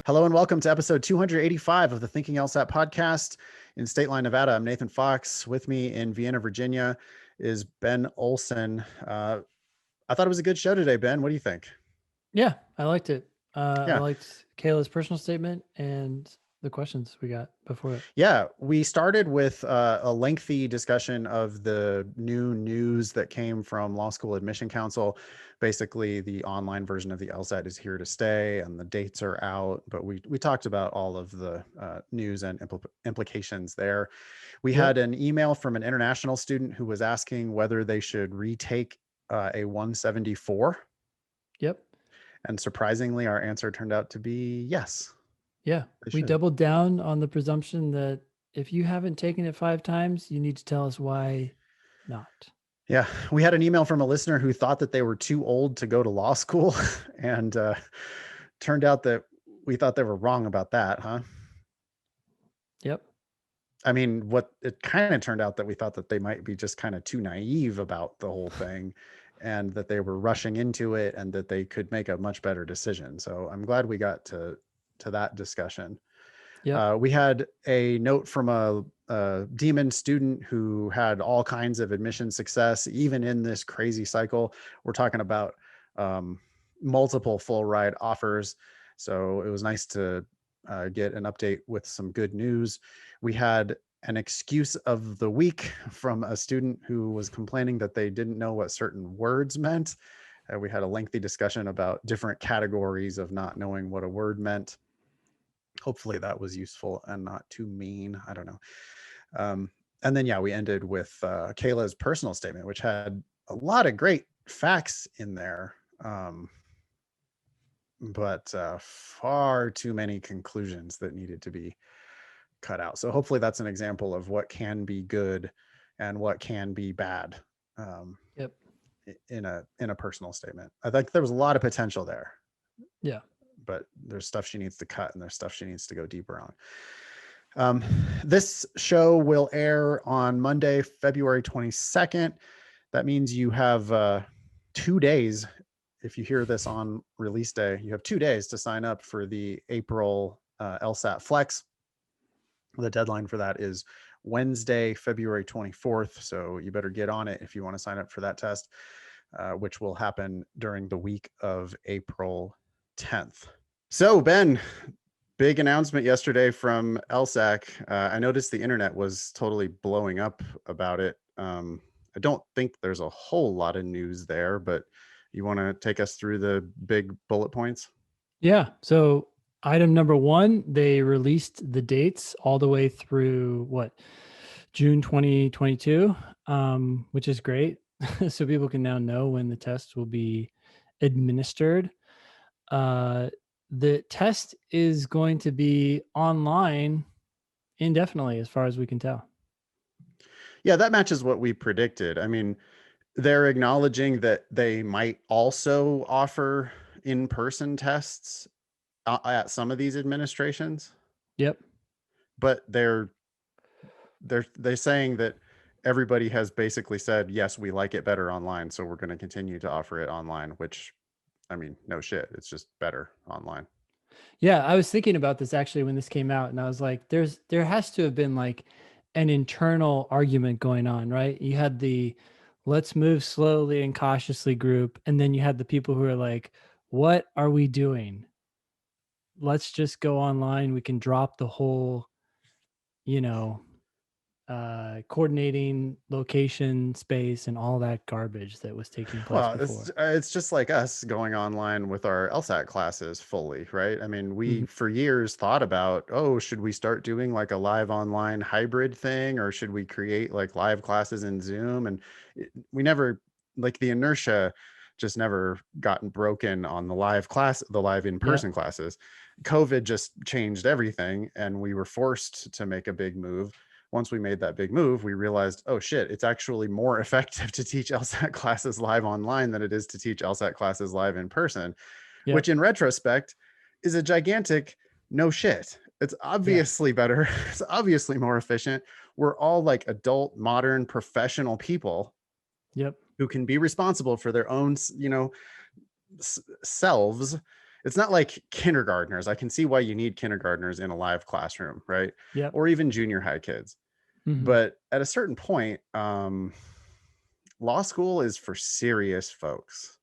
Hello and welcome to episode 285 of the Thinking LSAT podcast in State Line, Nevada. I'm Nathan Fox. With me in Vienna, Virginia is Ben Olson. I thought it was a good show today, Ben. What do you think? Yeah, I liked it. I Yeah. liked Kayla's personal statement and the questions we got before it. Yeah, we started with a lengthy discussion of the new news that came from Law School Admission Council. Basically, the online version of the LSAT is here to stay, and the dates are out. But we talked about all of the news and implications there. We Yep. had an email from an international student who was asking whether they should retake a 174, Yep. and surprisingly, our answer turned out to be yes, Yeah. they We should. doubled down on the presumption that if you haven't taken it 5 times, you need to tell us why not. Yeah, we had an email from a listener who thought that they were too old to go to law school, and turned out that we thought they were wrong about that, huh? Yep. I mean, what it kind of turned out that we thought that they might be just kind of too naive about the whole thing, and that they were rushing into it, and that they could make a much better decision. So I'm glad we got to that discussion. Yep. We had a note from a Demon student who had all kinds of admission success, even in this crazy cycle. We're talking about multiple full ride offers. So it was nice to get an update with some good news. We had an excuse of the week from a student who was complaining that they didn't know what certain words meant. We had a lengthy discussion about different categories of not knowing what a word meant. Hopefully that was useful and not too mean. I don't know. And then, yeah, we ended with Kayla's personal statement, which had a lot of great facts in there, but far too many conclusions that needed to be cut out. So hopefully that's an example of what can be good and what can be bad Yep. in a personal statement. I think there was a lot of potential there, Yeah. but there's stuff she needs to cut and there's stuff she needs to go deeper on. This show will air on Monday, February 22nd. That means you have 2 days. If you hear this on release day, you have 2 days to sign up for the April LSAT Flex. The deadline for that is Wednesday, February 24th. So you better get on it if you want to sign up for that test, which will happen during the week of April 10th. So, Ben, big announcement yesterday from LSAC. I noticed the internet was totally blowing up about it. I don't think there's a whole lot of news there, but you want to take us through the big bullet points? Yeah. So item number 1, they released the dates all the way through June 2022, which is great. So people can now know when the test will be administered. The test is going to be online indefinitely, as far as we can tell. Yeah, that matches what we predicted. I mean, they're acknowledging that they might also offer in-person tests at some of these administrations, Yep. but they're saying that everybody has basically said, yes, we like it better online, so we're going to continue to offer it online, which, I mean, no shit, it's just better online. Yeah, I was thinking about this actually when this came out, and I was like, there has to have been like an internal argument going on, right? You had the let's move slowly and cautiously group, and then you had the people who are like, what are we doing? Let's just go online. We can drop the whole, you know, coordinating location, space, and all that garbage that was taking place Well, before. it's just like us going online with our LSAT classes fully, right? I mean, we Mhm. for years thought about, oh, should we start doing like a live online hybrid thing, or should we create like live classes in Zoom? And we never, like, the inertia just never gotten broken on the live Yeah. in-person classes. COVID just changed everything, and we were forced to make a big move. Once we made that big move, we realized, oh shit, it's actually more effective to teach LSAT classes live online than it is to teach LSAT classes live in person, which Yep. in retrospect is a gigantic no shit. It's Yeah. obviously better. It's obviously more efficient. We're all like adult, modern, professional people Yep. who can be responsible for their own, selves. it's not like kindergartners. I can see why you need kindergartners in a live classroom, right? Yep. Or even junior high kids. Hmm. But at a certain point, law school is for serious folks.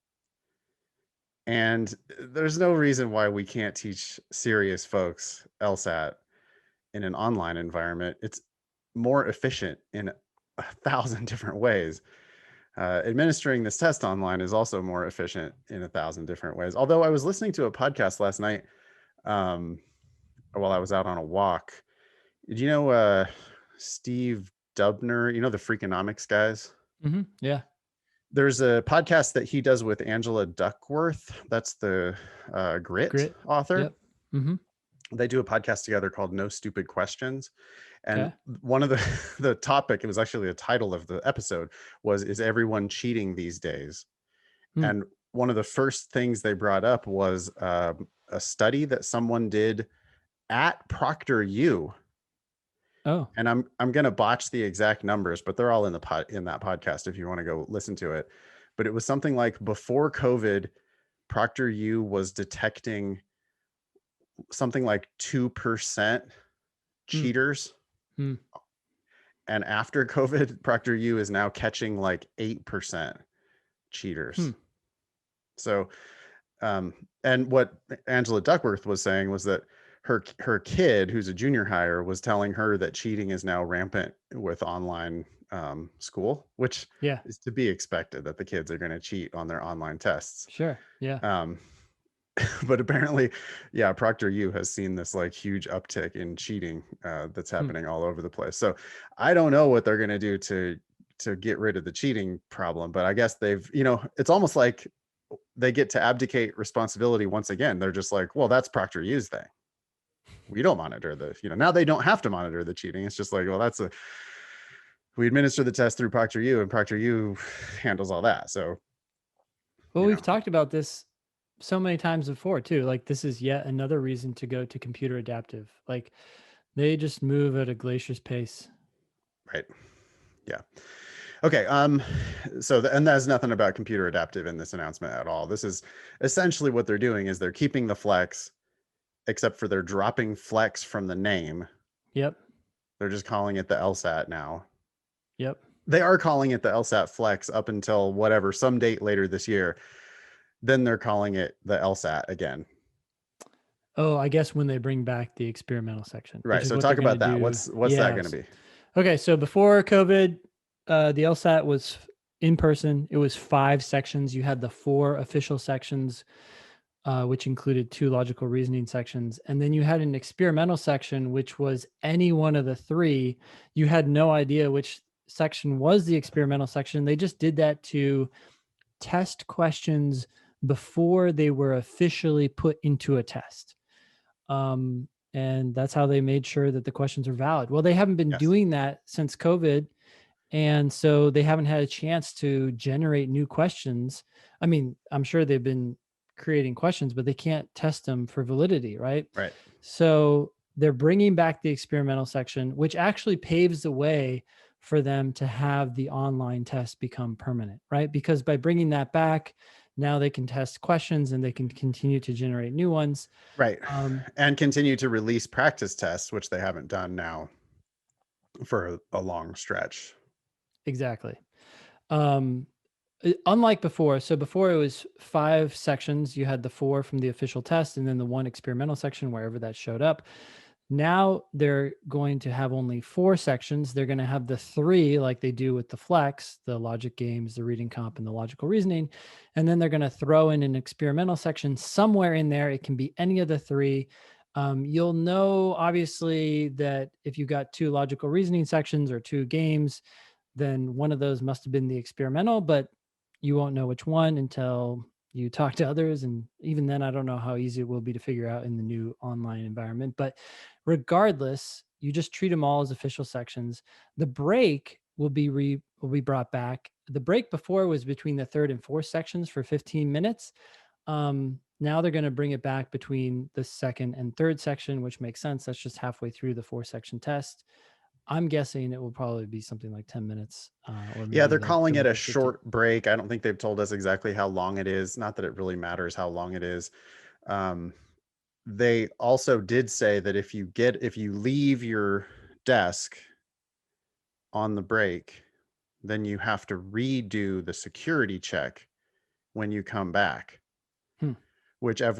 And there's no reason why we can't teach serious folks LSAT in an online environment. It's more efficient in 1,000 different ways. Administering this test online is also more efficient in 1,000 different ways. Although I was listening to a podcast last night um, while I was out on a walk. Did you know Steve Dubner? You know the Freakonomics guys? Hmm. Yeah. There's a podcast that he does with Angela Duckworth. That's the Grit Grit. author. Yep. Hmm. They do a podcast together called No Stupid Questions. And Okay. one of the the topic, it was actually the title of the episode, was "Is everyone cheating these days?" Hmm. And one of the first things they brought up was a study that someone did at Proctor U. Oh, And I'm gonna botch the exact numbers, but they're all in in that podcast if you want to go listen to it. But it was something like before COVID, Proctor U was detecting something like 2% hmm. cheaters. Hmm. And after COVID, Proctor U is now catching like 8% cheaters. Hmm. So um, and what Angela Duckworth was saying was that her kid, who's a junior hire, was telling her that cheating is now rampant with online school, which Yeah. is to be expected that the kids are going to cheat on their online tests. Sure. Yeah. Um, but apparently, yeah, Proctor U has seen this like huge uptick in cheating that's Hmm. happening all over the place. So I don't know what they're going to do to get rid of the cheating problem, but I guess they've, it's almost like they get to abdicate responsibility once again. They're just like, well, that's Proctor U's thing. We don't monitor now they don't have to monitor the cheating. It's just like, well, we administer the test through Proctor U and Proctor U handles all that. So, Well, you we've know, talked about this so many times before too. Like this is yet another reason to go to computer adaptive. Like they just move at a glacier's pace. right. Yeah. Okay. And there's nothing about computer adaptive in this announcement at all. This is essentially what they're doing is they're keeping the flex, except for they're dropping flex from the name. Yep. They're just calling it the LSAT now. Yep. They are calling it the LSAT Flex up until whatever, some date later this year. Then they're calling it the LSAT again. Oh, I guess when they bring back the experimental section, which Right. is So what they're talk going to about that. do. What's that going to Yes. be? Okay. So before COVID, the LSAT was in person. It was 5 sections. You had the 4 official sections, which included 2 logical reasoning sections. And then you had an experimental section, which was any one of the 3. You had no idea which section was the experimental section. They just did that to test questions before they were officially put into a test. And that's how they made sure that the questions are valid. Well, they haven't been Yes. doing that since COVID. And so they haven't had a chance to generate new questions. I mean, I'm sure they've been creating questions, but they can't test them for validity, right? Right. So they're bringing back the experimental section, which actually paves the way for them to have the online test become permanent, right? Because by bringing that back, now they can test questions and they can continue to generate new ones. Right. Um, And continue to release practice tests, which they haven't done now for a long stretch. exactly. Um, Unlike before, so before it was 5 sections, you had the 4 from the official test and then the 1 experimental section wherever that showed up. Now they're going to have only 4 sections. They're going to have the 3 like they do with the flex, the logic games, the reading comp, and the logical reasoning. And then they're going to throw in an experimental section somewhere in there. It can be any of the 3. You'll know, obviously, that if you got 2 logical reasoning sections or 2 games, then one of those must have been the experimental, but you won't know which one until you talk to others. And even then, I don't know how easy it will be to figure out in the new online environment. But regardless, you just treat them all as official sections. The break will be brought back. The break before was between the 3rd and 4th sections for 15 minutes. Now they're going to bring it back between the 2nd and 3rd section, which makes sense. That's just halfway through the 4-section test. I'm guessing it will probably be something like 10 minutes, or Yeah, maybe they're the calling it break a is 15. short break. I don't think they've told us exactly how long it is. Not that it really matters how long it is. Um, they also did say that if you leave your desk on the break, then you have to redo the security check when you come back, Hmm. which as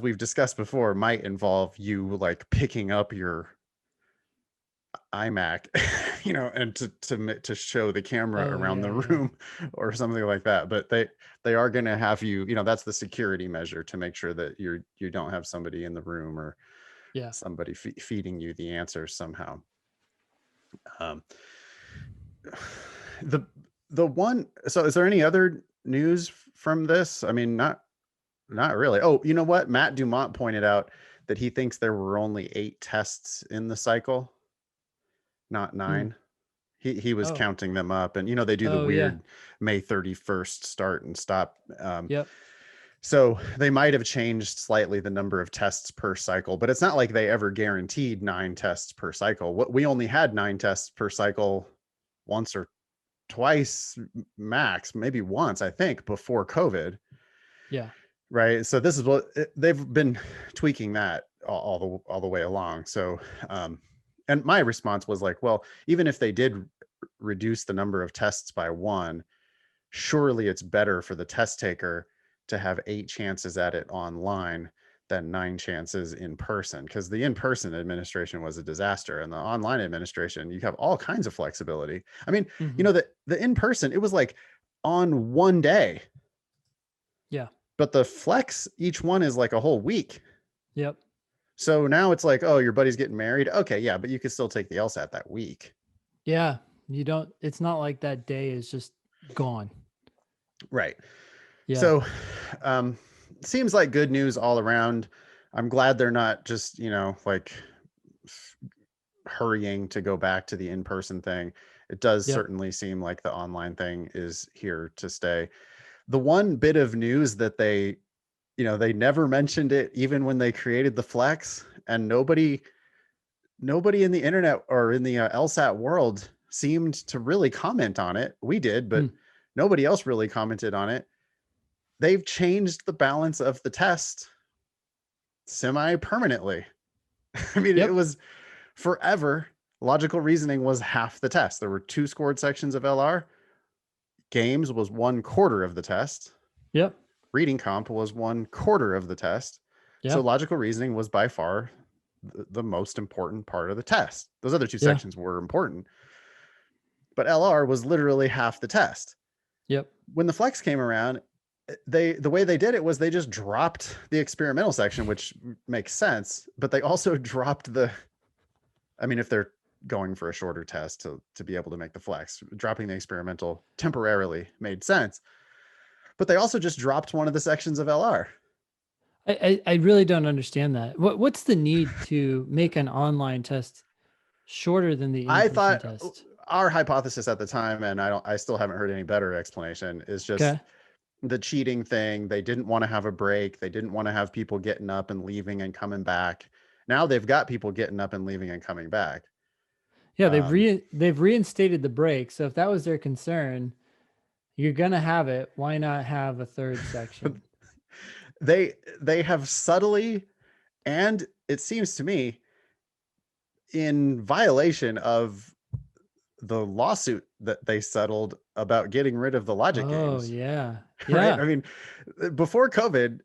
we've discussed before might involve you like picking up your iMac, and to show the camera Oh around the yeah, yeah, room or something like that. But they are going to have you, that's the security measure to make sure that you don't have somebody in the room or yeah. somebody feeding you the answers somehow. Um, the the one. So, is there any other news from this? I mean, not really. Oh, you know what? Matt Dumont pointed out that he thinks there were only 8 tests in the cycle, not Hmm. 9. He was Oh, counting them up, and they do the oh yeah, weird May 31st start and stop. yep. So they might have changed slightly the number of tests per cycle, but it's not like they ever guaranteed 9 tests per cycle. What we only had 9 tests per cycle once or twice max, maybe once, I think, before COVID. Yeah. Right. So this is what they've been tweaking that all the way along. So, and my response was like, well, even if they did reduce the number of tests by 1, surely it's better for the test taker to have 8 chances at it online than 9 chances in person, because the in-person administration was a disaster, and the online administration, you have all kinds of flexibility. I mean, Hmm. the in-person, it was like on one day, Yeah. but the flex, each one is like a whole week. Yep. So now it's like, oh, your buddy's getting married. Okay, yeah, but you could still take the LSAT that week. Yeah. You don't. It's not like that day is just gone. Right. Yeah. So, seems like good news all around. I'm glad they're not just, like hurrying to go back to the in-person thing. It does Yep. certainly seem like the online thing is here to stay. The one bit of news that they never mentioned it even when they created the flex, and nobody in the internet or in the LSAT world seemed to really comment on it. We did, Hmm. but nobody else really commented on it. They've changed the balance of the test semi-permanently. I mean, it Yep. was forever. Logical reasoning was half the test. There were 2 scored sections of LR. Games was 1/4 of the test. Yep. Reading comp was 1/4 of the test. So Yeah. logical reasoning was by far the most important part of the test. Those other 2 Yeah. sections were important, but LR was literally half the test. Yep. When the flex came around, the way they did it was they just dropped the experimental section, which makes sense, but they also dropped I mean, if they're going for a shorter test to be able to make the flex, dropping the experimental temporarily made sense. But they also just dropped one of the sections of LR. I really don't understand that. What's the need to make an online test shorter than the I in-person thought test? our hypothesis at the time, and I still haven't heard any better explanation, is just Okay. the cheating thing. They didn't want to have a break. They didn't want to have people getting up and leaving and coming back. Now they've got people getting up and leaving and coming back. Yeah, Um, they've reinstated the break. So if that was their concern, you're gonna have it. Why not have a third section? they have subtly, and it seems to me, in violation of the lawsuit that they settled about getting rid of the logic Oh games. yeah. Right? Yeah. I mean, before COVID,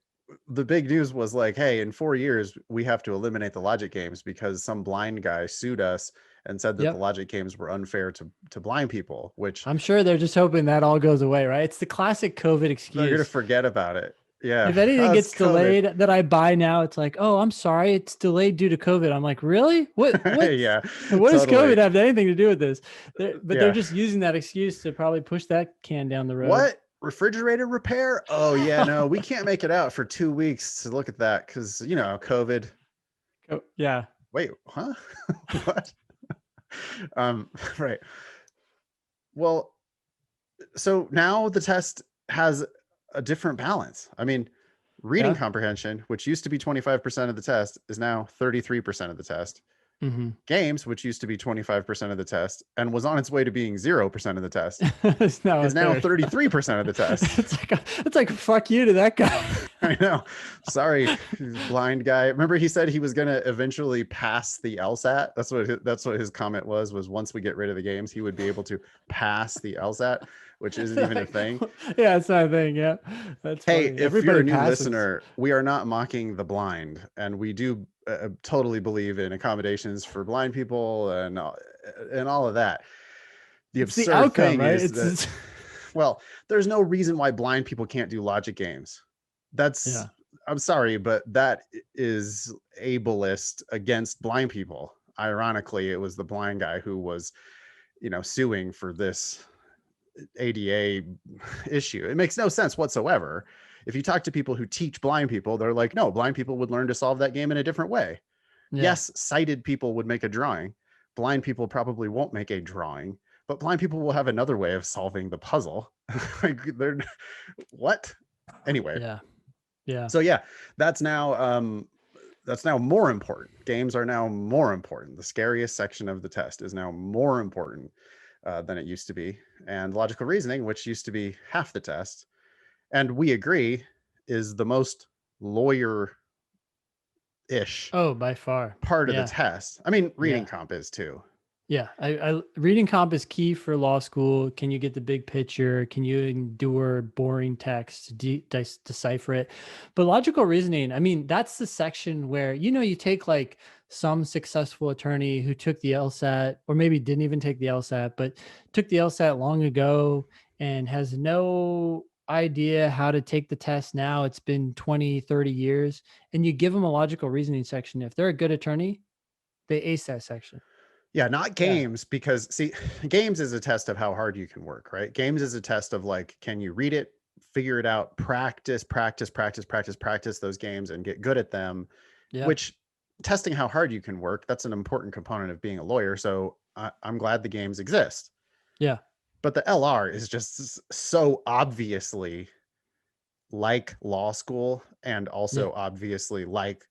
the big news was like, hey, in 4 years, we have to eliminate the logic games because some blind guy sued us and said that the Yep. logic games were unfair to blind people, which I'm sure they're just hoping that all goes away, right? It's the classic COVID they're going to excuse. forget about it. Yeah. If anything How's gets COVID? delayed that I buy now, it's like, oh, I'm sorry, it's delayed due to COVID. I'm like, really? Yeah, What does totally. COVID have anything to do with this? But they're Yeah. just using that excuse to probably push that can down the road. What? Refrigerator repair? Oh, yeah, no, we can't make it out for 2 weeks to look at that because, COVID. Oh, yeah. Wait, huh? What? Um, right. Well, so now the test has a different balance. I mean, reading Yeah. comprehension, which used to be 25% of the test, is now 33% of the test. Mm-hmm. Games, which used to be 25% of the test and was on its way to being 0% of the test, It's now a is now third. 33% of the test. It's like fuck you to that guy. I know. Sorry, blind guy. Remember, he said he was going to eventually pass the LSAT. That's what his comment was once we get rid of the games, he would be able to pass the LSAT, which isn't even a Like, thing. yeah, it's not a thing. Yeah, that's Hey, funny. if you're a Everybody new passes. listener, we are not mocking the blind, and we do totally believe in accommodations for blind people and all of that. The It's the absurd outcome, thing right? is that, well, there's no reason why blind people can't do logic games. That's Yeah, I'm sorry, but that is ableist against blind people. Ironically, it was the blind guy who was, suing for this ADA issue. It makes no sense whatsoever. If you talk to people who teach blind people, they're like, no, blind people would learn to solve that game in a different way. yeah, Yes, sighted people would make a drawing. Blind people probably won't make a drawing, but blind people will have another way of solving the puzzle. Like they're what? Anyway, yeah, yeah, so yeah, that's now more important. Games are now more important. The scariest section of the test is now more important than it used to be. And logical reasoning, which used to be half the test, and we agree is the most lawyer ish oh, by far. part of the Yeah, test. I mean, reading yeah. comp is too. Yeah, I reading comp is key for law school. Can you get the big picture? Can you endure boring text, decipher it? But logical reasoning, I mean, that's the section where, you take like some successful attorney who took the LSAT, or maybe didn't even take the LSAT, but took the LSAT long ago and has no idea how to take the test now. It's been 20, 30 years. And you give them a logical reasoning section. If they're a good attorney, they ace that section. Yeah, not Yeah. games, because see, games is a test of how hard you can work, right? Games is a test of like, can you read it, figure it out, practice those games and get good at them, Yeah. which testing how hard you can work, that's an important component of being a lawyer. So I'm glad the games exist. Yeah. But the LR is just so obviously like law school and Yeah. also obviously like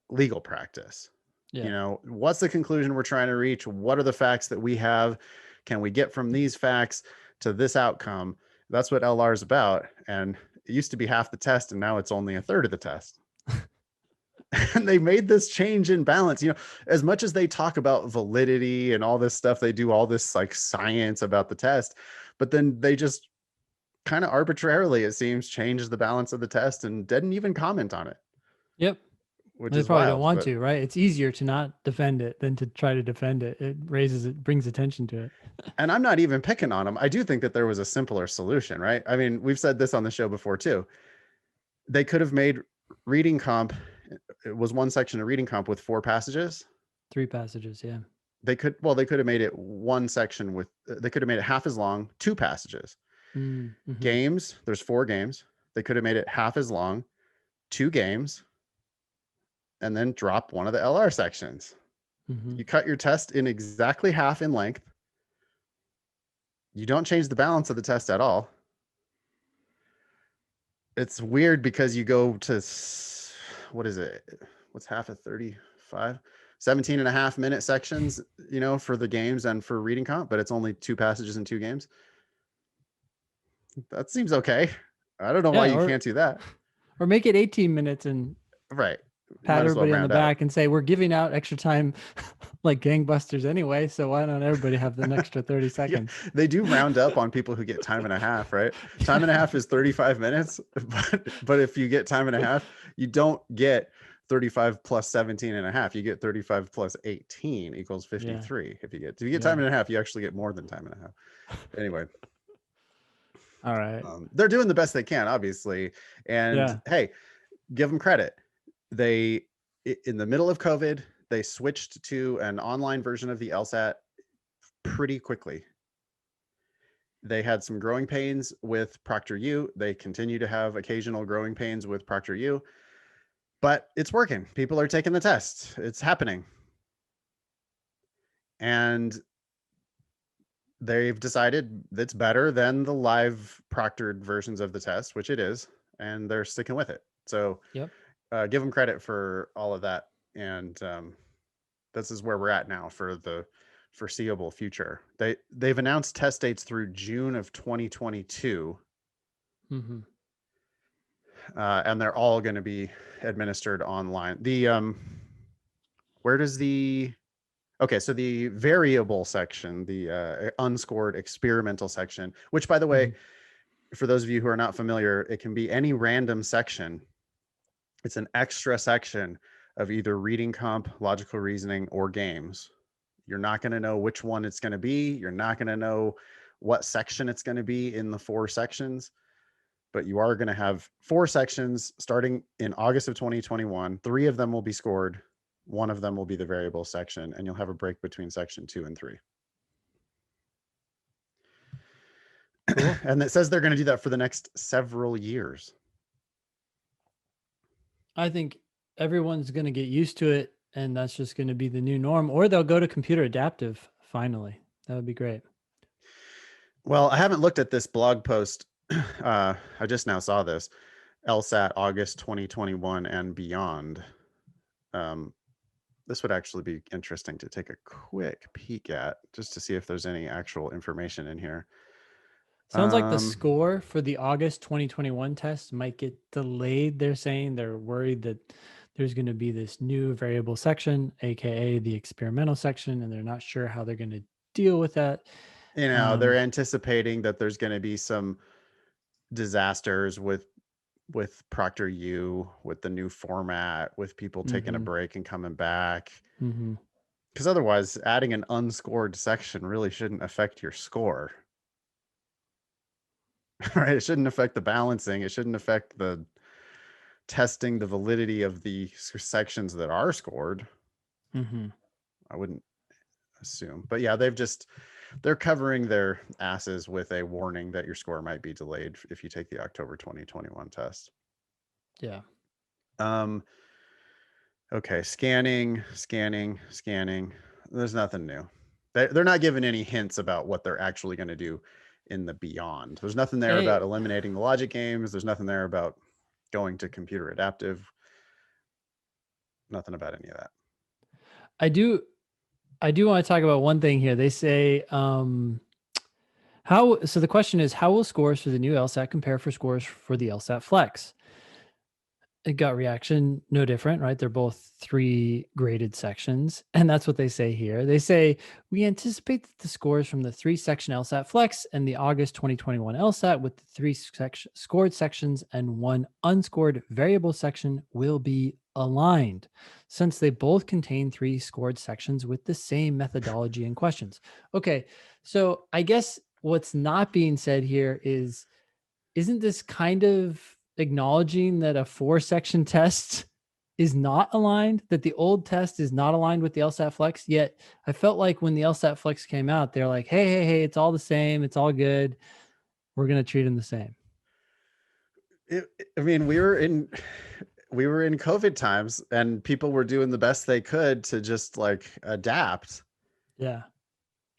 legal practice. Yeah. What's the conclusion we're trying to reach? What are the facts that we have? Can we get from these facts to this outcome? That's what LR is about. And it used to be half the test, and now it's only a third of the test. And they made this change in balance. As much as they talk about validity and all this stuff, they do all this like science about the test, but then they just kind of arbitrarily, it seems, changed the balance of the test and didn't even comment on it, Yep. which They is probably don't wild. want But to, right? It's easier to not defend it than to try to defend it. It brings attention to it. and I'm not even picking on them. I do think that there was a simpler solution, right? I mean, we've said this on the show before too. They could have made reading comp, it was one section of reading comp with 4 passages. 3 passages. Yeah. They could have made it one section with, they could have made it half as long, 2 passages. Mm-hmm. Games, there's 4 games. They could have made it half as long, 2 games, and then drop one of the LR sections. Mm-hmm. You cut your test in exactly half in length. You don't change the balance of the test at all. It's weird because you go to, what is it? What's half of 35? 17 and a half minute sections, for the games and for reading comp, but it's only 2 passages and 2 games. That seems okay. I don't know why Yeah. you Or can't do that. or make it 18 minutes and Right. You pat might as well everybody on the round out. back and say, we're giving out extra time like gangbusters anyway. So why don't everybody have an extra 30 Yeah, seconds? they do round up on people who get time and a half, right? Time and a half is 35 minutes, but if you get time and a half, you don't get 35 plus 17 and a half. You get 35 plus 18 equals Yeah. 53. If you get time Yeah. and a half, you actually get more than time and a half. Anyway, All right. they're doing the best they can, obviously. And Yeah. hey, give them credit. They, in the middle of COVID, they switched to an online version of the LSAT pretty quickly. They had some growing pains with ProctorU. They continue to have occasional growing pains with ProctorU, but it's working. People are taking the test. It's happening. And they've decided it's better than the live proctored versions of the test, which it is, and they're sticking with it. So Yep. give them credit for all of that. And this is where we're at now for the foreseeable future. They've announced test dates through June of 2022. Mm-hmm. and they're all going to be administered online. Where does the Okay, so the variable section, the unscored experimental section, which, by the way, Mhm. for those of you who are not familiar, it can be any random section. It's an extra section of either reading comp, logical reasoning, or games. You're not going to know which one it's going to be. You're not going to know what section it's going to be in the 4 sections, but you are going to have 4 sections starting in August of 2021. 3 of them will be scored. 1 of them will be the variable section, and you'll have a break between section 2 and 3. Cool. And it says they're going to do that for the next several years. I think everyone's going to get used to it, and that's just going to be the new norm, or they'll go to computer adaptive finally. That would be great. Well, I haven't looked at this blog post. I just now saw this. LSAT August 2021 and beyond. This would actually be interesting to take a quick peek at, just to see if there's any actual information in here. Sounds like the score for the August 2021 test might get delayed. They're saying they're worried that there's going to be this new variable section, aka the experimental section, and they're not sure how they're going to deal with that. They're anticipating that there's going to be some disasters with ProctorU, with the new format, with people taking a break and coming back. Because otherwise, adding an unscored section really shouldn't affect your score. Right? It shouldn't affect the balancing. It shouldn't affect the testing the validity of the sections that are scored. I wouldn't assume. But yeah, they're covering their asses with a warning that your score might be delayed if you take the October 2021 test. Yeah. Okay, scanning. There's nothing new. They're not giving any hints about what they're actually going to do in the beyond. There's nothing there about eliminating the logic games. There's nothing there about going to computer adaptive. Nothing about any of that. I do want to talk about one thing here. They say, so the question is, how will scores for the new LSAT compare for scores for the LSAT Flex? A gut reaction, no different, right? They're both 3 graded sections. And that's what they say here. They say, we anticipate that the scores from the 3-section LSAT Flex and the August 2021 LSAT with the 3 scored sections and 1 unscored variable section will be aligned, since they both contain 3 scored sections with the same methodology and questions. Okay, so I guess what's not being said here is, isn't this kind of acknowledging that a 4-section test is not aligned, that the old test is not aligned with the LSAT Flex? Yet I felt like when the LSAT Flex came out, they're like, hey, it's all the same. It's all good. We're going to treat them the same. I mean, we were in COVID times, and people were doing the best they could to just like adapt. Yeah.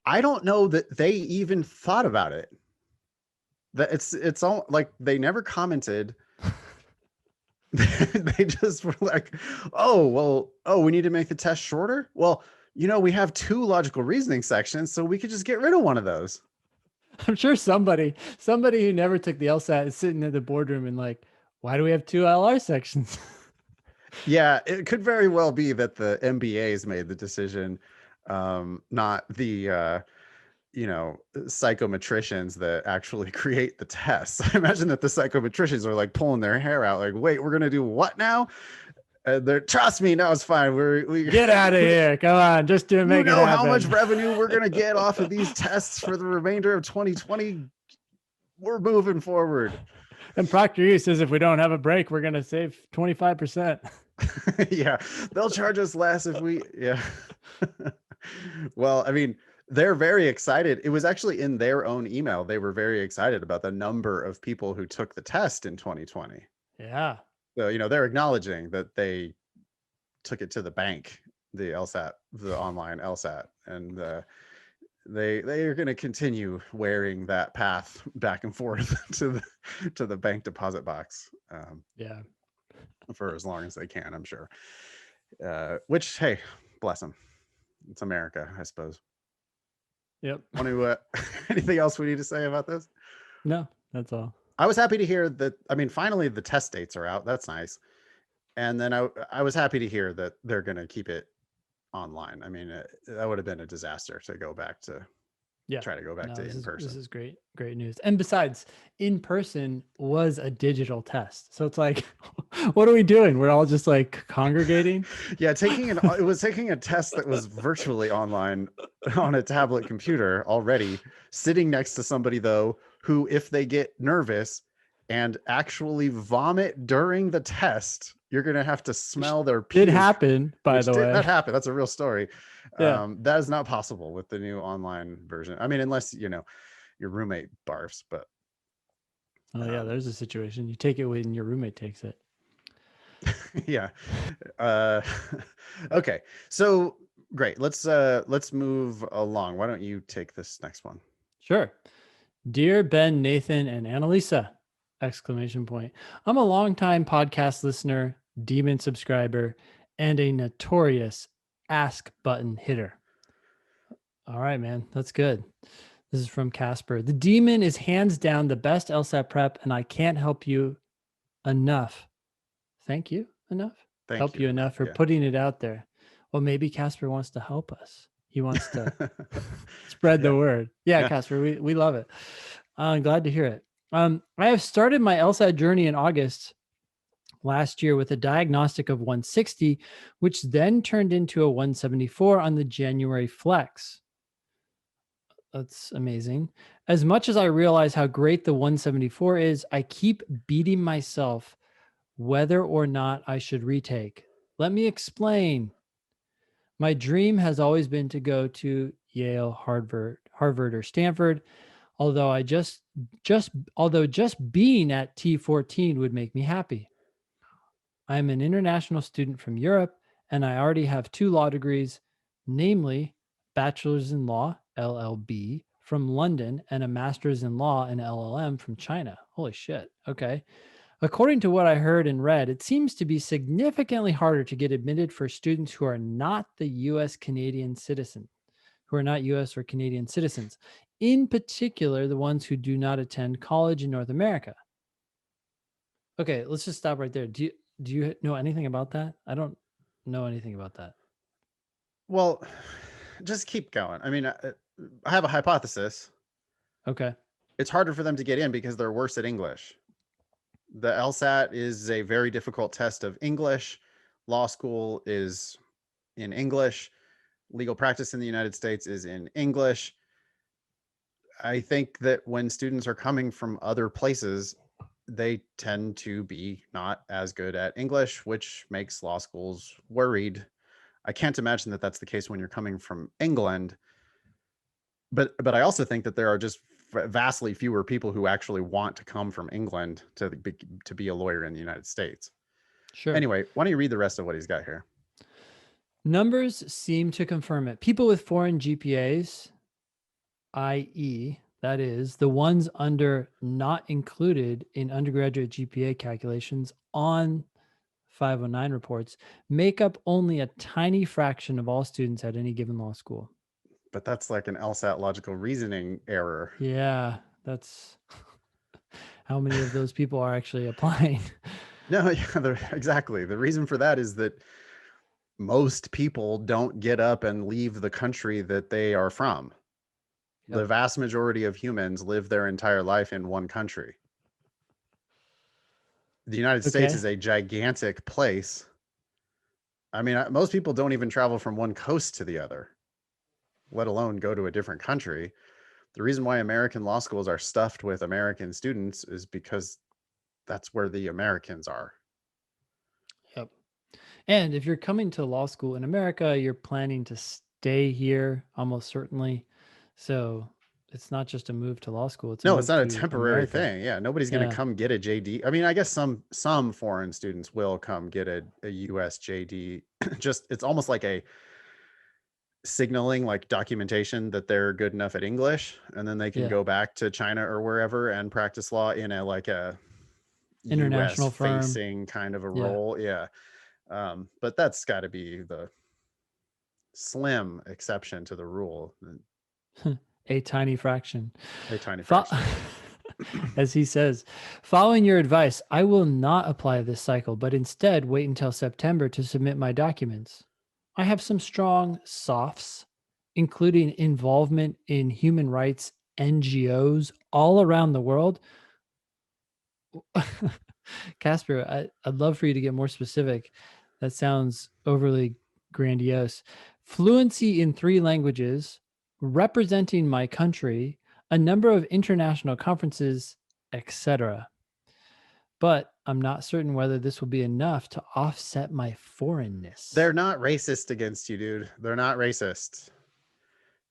I don't know that they even thought about it. That it's all like they never commented. They just were like, we need to make the test shorter. Well, we have 2 logical reasoning sections, so we could just get rid of one of those. I'm sure somebody who never took the LSAT is sitting in the boardroom and like, why do we have 2 LR sections? Yeah, it could very well be that the MBAs made the decision, not the psychometricians that actually create the tests. I imagine that the psychometricians are like pulling their hair out, like, wait, we're gonna do what now? They're, trust me, no, it's fine. We Get out of here. Come on, just do make it happen. How much revenue we're gonna get off of these tests for the remainder of 2020. We're moving forward. And ProctorU says if we don't have a break, we're gonna save 25%. Yeah, they'll charge us less if we Well, I mean, they're very excited. It was actually in their own email. They were very excited about the number of people who took the test in 2020. Yeah. So, they're acknowledging that they took it to the bank, the LSAT, the online LSAT, and they are going to continue wearing that path back and forth to the bank deposit box. Yeah. For as long as they can, I'm sure. Which, hey, bless them. It's America, I suppose. Yep. Want to anything else we need to say about this? No, that's all. I was happy to hear that. I mean, finally the test dates are out. That's nice. And then I was happy to hear that they're going to keep it online. I mean, that would have been a disaster to go back to Yeah. try to go back No, to this in is person. great, great news. And besides, in person was a digital test. So it's like, what are we doing? We're all just like congregating. Yeah, it was taking a test that was virtually online on a tablet computer already, sitting next to somebody though who, if they get nervous and actually vomit during the test, you're gonna have to Which smell their did puke. happen, by Which the did way. that happen? That's a real story. Yeah. That is not possible with the new online version. I mean, unless your roommate barfs, but Oh yeah, um, there's a situation. You take it when your roommate takes it. yeah. Uh, okay, so great. Let's move along. Why don't you take this next one? Sure. Dear Ben, Nathan, and Annalisa! Exclamation point. I'm a longtime podcast listener, demon subscriber, and a notorious ask button hitter. All right, man. That's good. This is from Casper. The demon is hands down the best LSAT prep, and I can't help you enough. Thank you enough. Thank Help you you enough. enough for Yeah. putting it out there. Well, maybe Casper wants to help us. He wants to spread the Yeah. word. Yeah, Yeah. Casper, we love it. I'm glad to hear it. I have started my LSAT journey in August last year with a diagnostic of 160, which then turned into a 174 on the January flex. That's amazing. As much as I realize how great the 174 is, I keep beating myself whether or not I should retake. Let me explain. My dream has always been to go to Yale, Harvard or Stanford, although just being at T14 would make me happy. I am an international student from Europe and I already have 2 law degrees, namely bachelor's in law, LLB, from London and a master's in law and LLM from China. Holy shit. Okay. According to what I heard and read, it seems to be significantly harder to get admitted for students who are not the US Canadian citizen, who are not US or Canadian citizens, in particular, the ones who do not attend college in North America. Okay, let's just stop right there. Do you know anything about that? I don't know anything about that. Well, just keep going. I mean, I have a hypothesis. Okay. It's harder for them to get in because they're worse at English. The LSAT is a very difficult test of English. Law school is in English. Legal practice in the United States is in English. I think that when students are coming from other places, they tend to be not as good at English, which makes law schools worried. I can't imagine that that's the case when you're coming from England. But I also think that there are just vastly fewer people who actually want to come from England to be a lawyer in the United States. Sure. Anyway, why don't you read the rest of what he's got here? Numbers seem to confirm it. People with foreign GPAs, i.e., that is, the ones under not included in undergraduate GPA calculations on 509 reports, make up only a tiny fraction of all students at any given law school. But that's like an LSAT logical reasoning error. Yeah, that's how many of those people are actually applying. No, yeah, exactly. The reason for that is that most people don't get up and leave the country that they are from. The Yep. vast majority of humans live their entire life in one country. The United States Okay. is a gigantic place. I mean, most people don't even travel from one coast to the other, let alone go to a different country. The reason why American law schools are stuffed with American students is because that's where the Americans are. Yep. And if you're coming to law school in America, you're planning to stay here almost certainly. So it's not just a move to law school, it's a No, it's move not a to temporary America. thing. Yeah, nobody's going to Yeah. come get a JD. I mean, I guess some foreign students will come get a US JD. Just it's almost like a signaling, like documentation that they're good enough at English, and then they can Yeah. go back to China or wherever and practice law in a US International firm. facing kind of a Yeah. role. Yeah. But that's got to be the slim exception to the rule, A tiny fraction. a tiny Fo- fraction. As he says, following your advice, I will not apply this cycle, but instead wait until September to submit my documents. I have some strong softs, including involvement in human rights NGOs all around the world. Casper, I'd love for you to get more specific. That sounds overly grandiose. Fluency in 3 languages, representing my country, a number of international conferences, etc. But I'm not certain whether this will be enough to offset my foreignness. They're not racist against you, dude. They're not racist.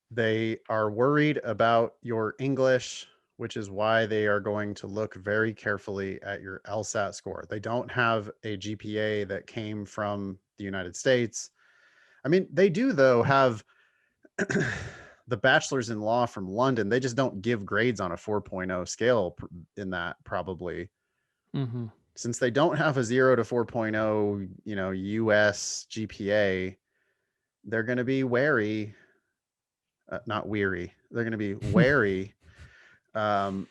They are worried about your English, which is why they are going to look very carefully at your LSAT score. They don't have a GPA that came from the United States. I mean, they do, though, have the bachelor's in law from London. They just don't give grades on a 4.0 scale in that, probably. Mm-hmm. Since they don't have a 0 to 4.0, US GPA, they're going to be wary, not weary. They're going to be wary of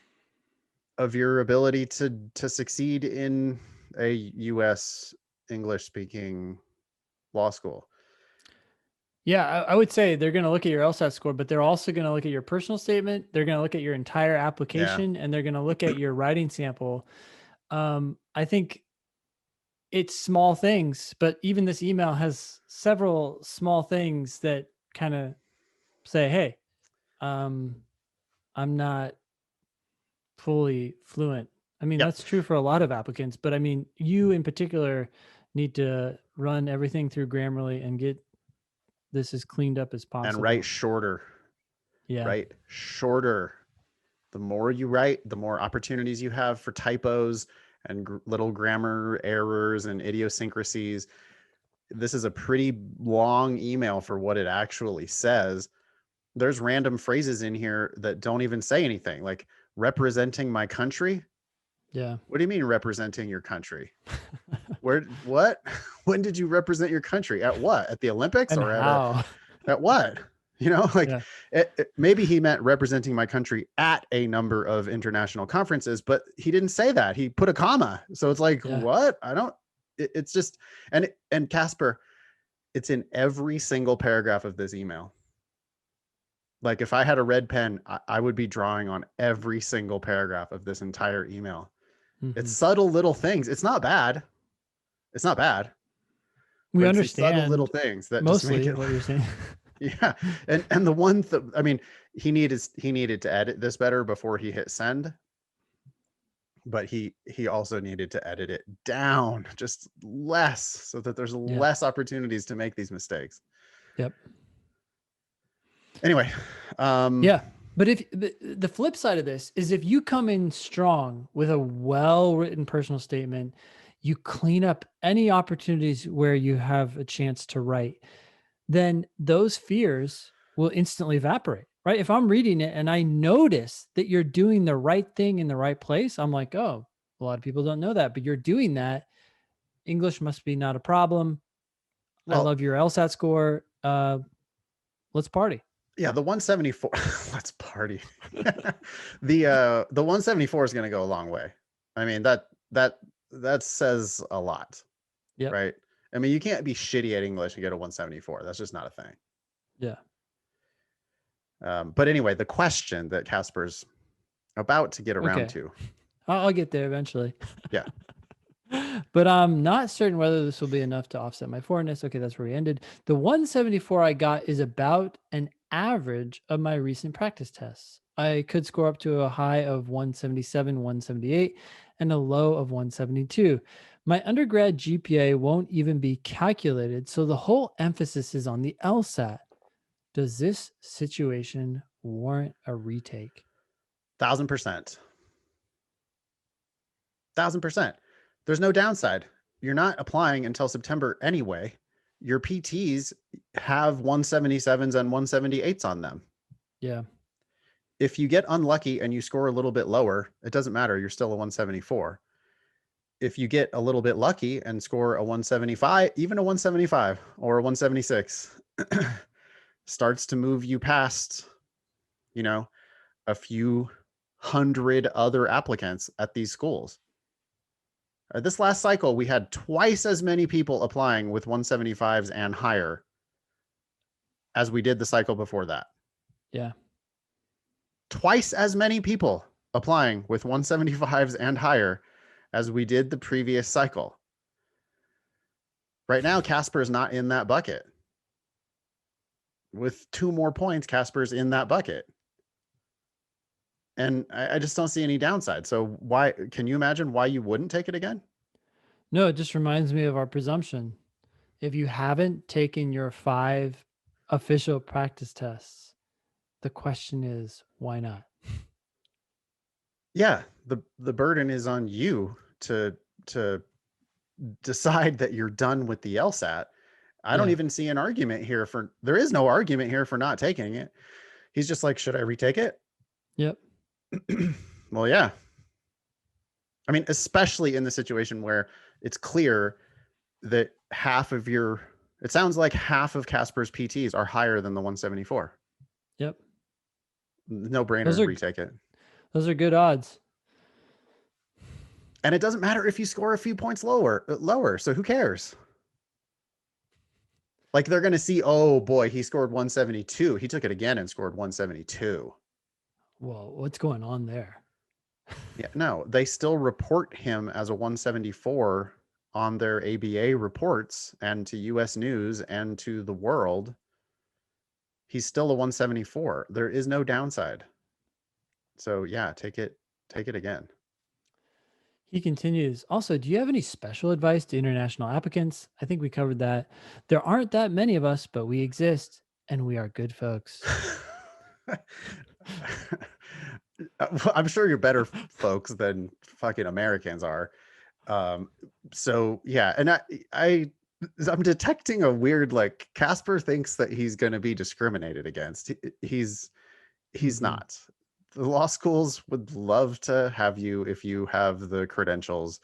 your ability to succeed in a US English speaking law school. Yeah, I would say they're going to look at your LSAT score, but they're also going to look at your personal statement. They're going to look at your entire application, and they're going to look at your writing sample. I think it's small things, but even this email has several small things that kind of say, hey, I'm not fully fluent. I mean, Yep. that's true for a lot of applicants, but I mean, you in particular need to run everything through Grammarly and get this as cleaned up as And possible. write shorter. Yeah. Write shorter. The more you write, the more opportunities you have for typos and little grammar errors and idiosyncrasies. This is a pretty long email for what it actually says. There's random phrases in here that don't even say anything, like representing my country. Yeah. What do you mean representing your country? What? When did you represent your country? At what? At the Olympics And or how? at what? Like Yeah. maybe he meant representing my country at a number of international conferences, but he didn't say that. He put a comma. So it's like, Yeah. what? It's just, and Casper, it's in every single paragraph of this email. Like if I had a red pen, I would be drawing on every single paragraph of this entire email. It's subtle little things. It's not bad. It's not bad. We But it's these subtle little understand things that just make mostly it what you're saying. Yeah. And the one I mean, he needed to edit this better before he hit send. But he also needed to edit it down just less so that there's Yeah. less opportunities to make these mistakes. Yep. Anyway, Yeah. But if the flip side of this is if you come in strong with a well-written personal statement, you clean up any opportunities where you have a chance to write, then those fears will instantly evaporate, right? If I'm reading it and I notice that you're doing the right thing in the right place, I'm like, oh, a lot of people don't know that, but you're doing that. English must be not a problem. I well, love your LSAT score. Let's party. yeah, the 174 let's party. The 174 is going to go a long way. I mean, that says a lot. Yep. Right? I mean, you can't be shitty at English and get a 174. That's just not a thing. Yeah. But anyway, the question that Casper's about to get around to. I'll get there eventually. Yeah. But I'm not certain whether this will be enough to offset my foreignness. Okay, that's where we ended. The 174 I got is about an average of my recent practice tests. I could score up to a high of 177, 178, and a low of 172. My undergrad GPA won't even be calculated, so the whole emphasis is on the LSAT. Does this situation warrant a retake? 1,000%. 1,000%. There's no downside. You're not applying until September anyway. Your PTs have 177s and 178s on them. Yeah. If you get unlucky and you score a little bit lower, it doesn't matter. You're still a 174. If you get a little bit lucky and score a 175, even a 175 or a 176, starts to move you past, a few 100 other applicants at these schools. This last cycle, we had twice as many people applying with 175s and higher as we did the cycle before that. Yeah. Twice as many people applying with 175s and higher as we did the previous cycle. Right now, Casper's not in that bucket. With 2 more points, Casper's in that bucket. And I just don't see any downside. So why, can you imagine why you wouldn't take it again? No, it just reminds me of our presumption. If you haven't taken your 5 official practice tests, the question is, why not? Yeah, the burden is on you to decide that you're done with the LSAT. I don't Yeah. even see an argument here for, there is no argument here for not taking it. He's just like, should I retake it? Yep. Well, yeah. I mean, especially in the situation where it's clear that it sounds like half of Casper's PTs are higher than the 174. Yep. No brainer, Those are retake it. those are good odds. And it doesn't matter if you score a few points lower. So who cares? Like they're going to see, oh boy, he scored 172. He took it again and scored 172. Whoa, what's going on there? Yeah, no, they still report him as a 174 on their ABA reports and to US News and to the world. He's still a 174. There is no downside. So yeah, take it again. He continues, also, do you have any special advice to international applicants? I think we covered that. There aren't that many of us, but we exist and we are good folks. I'm sure you're better folks than fucking Americans are. So yeah, and I'm detecting a weird, like, Casper thinks that he's going to be discriminated against. He's not. The law schools would love to have you if you have the credentials.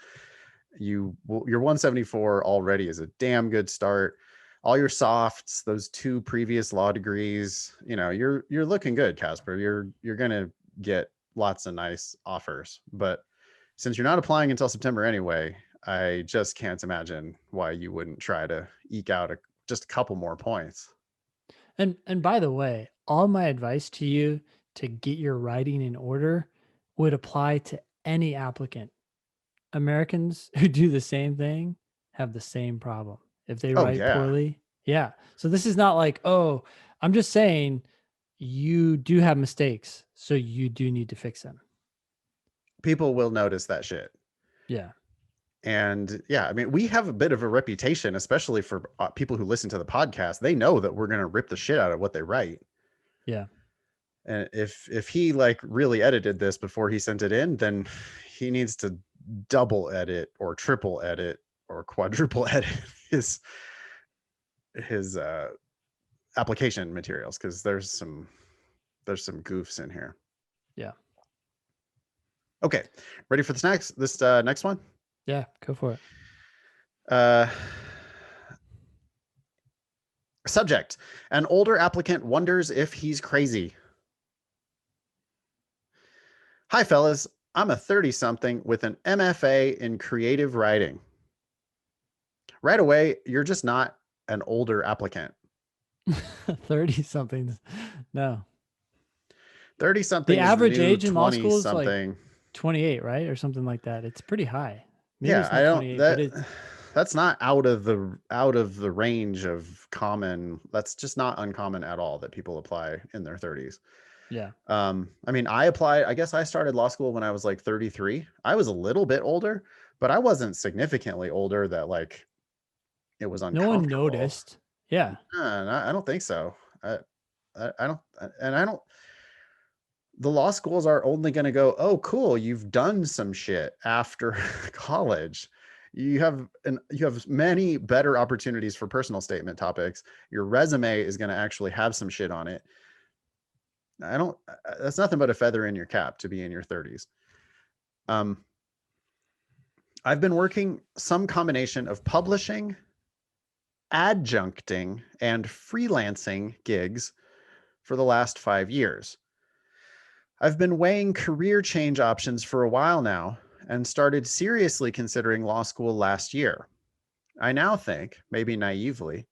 Your 174 already is a damn good start. All your softs, those 2 previous law degrees, you're looking good, Casper. You're gonna get lots of nice offers. But since you're not applying until September anyway, I just can't imagine why you wouldn't try to eke out just a couple more points. And by the way, all my advice to you to get your writing in order would apply to any applicant. Americans who do the same thing have the same problem. If they Oh write yeah. poorly, yeah. So this is not like, oh, I'm just saying you do have mistakes, so you do need to fix them. People will notice that shit. Yeah. And yeah, I mean, we have a bit of a reputation, especially for people who listen to the podcast. They know that we're going to rip the shit out of what they write. Yeah. And if he like really edited this before he sent it in, then he needs to double edit or triple edit or quadruple edit his application materials, because there's some goofs in here. Yeah. Okay, ready for this next one? Yeah, go for it. Subject: an older applicant wonders if he's crazy. Hi fellas, I'm a 30-something with an MFA in creative writing. Right away, you're just not an older applicant. 30 somethings. No. 30-something The is the average new age in law school is like 20-something. 28, right? Or something like that. It's pretty high. Maybe Yeah, it's not 28, but it's that's not out of the range of common. That's just not uncommon at all that people apply in their 30s. yeah. I mean, I guess I started law school when I was like 33. I was a little bit older, but I wasn't significantly older that like it was No uncomfortable. one noticed. Yeah. I don't think so. I don't. The law schools are only going to go, oh, cool, you've done some shit after college. You have many better opportunities for personal statement topics. Your resume is going to actually have some shit on it. That's nothing but a feather in your cap to be in your 30s. I've been working some combination of publishing, adjuncting, and freelancing gigs for the last 5 years. I've been weighing career change options for a while now and started seriously considering law school last year. I now think, maybe naively,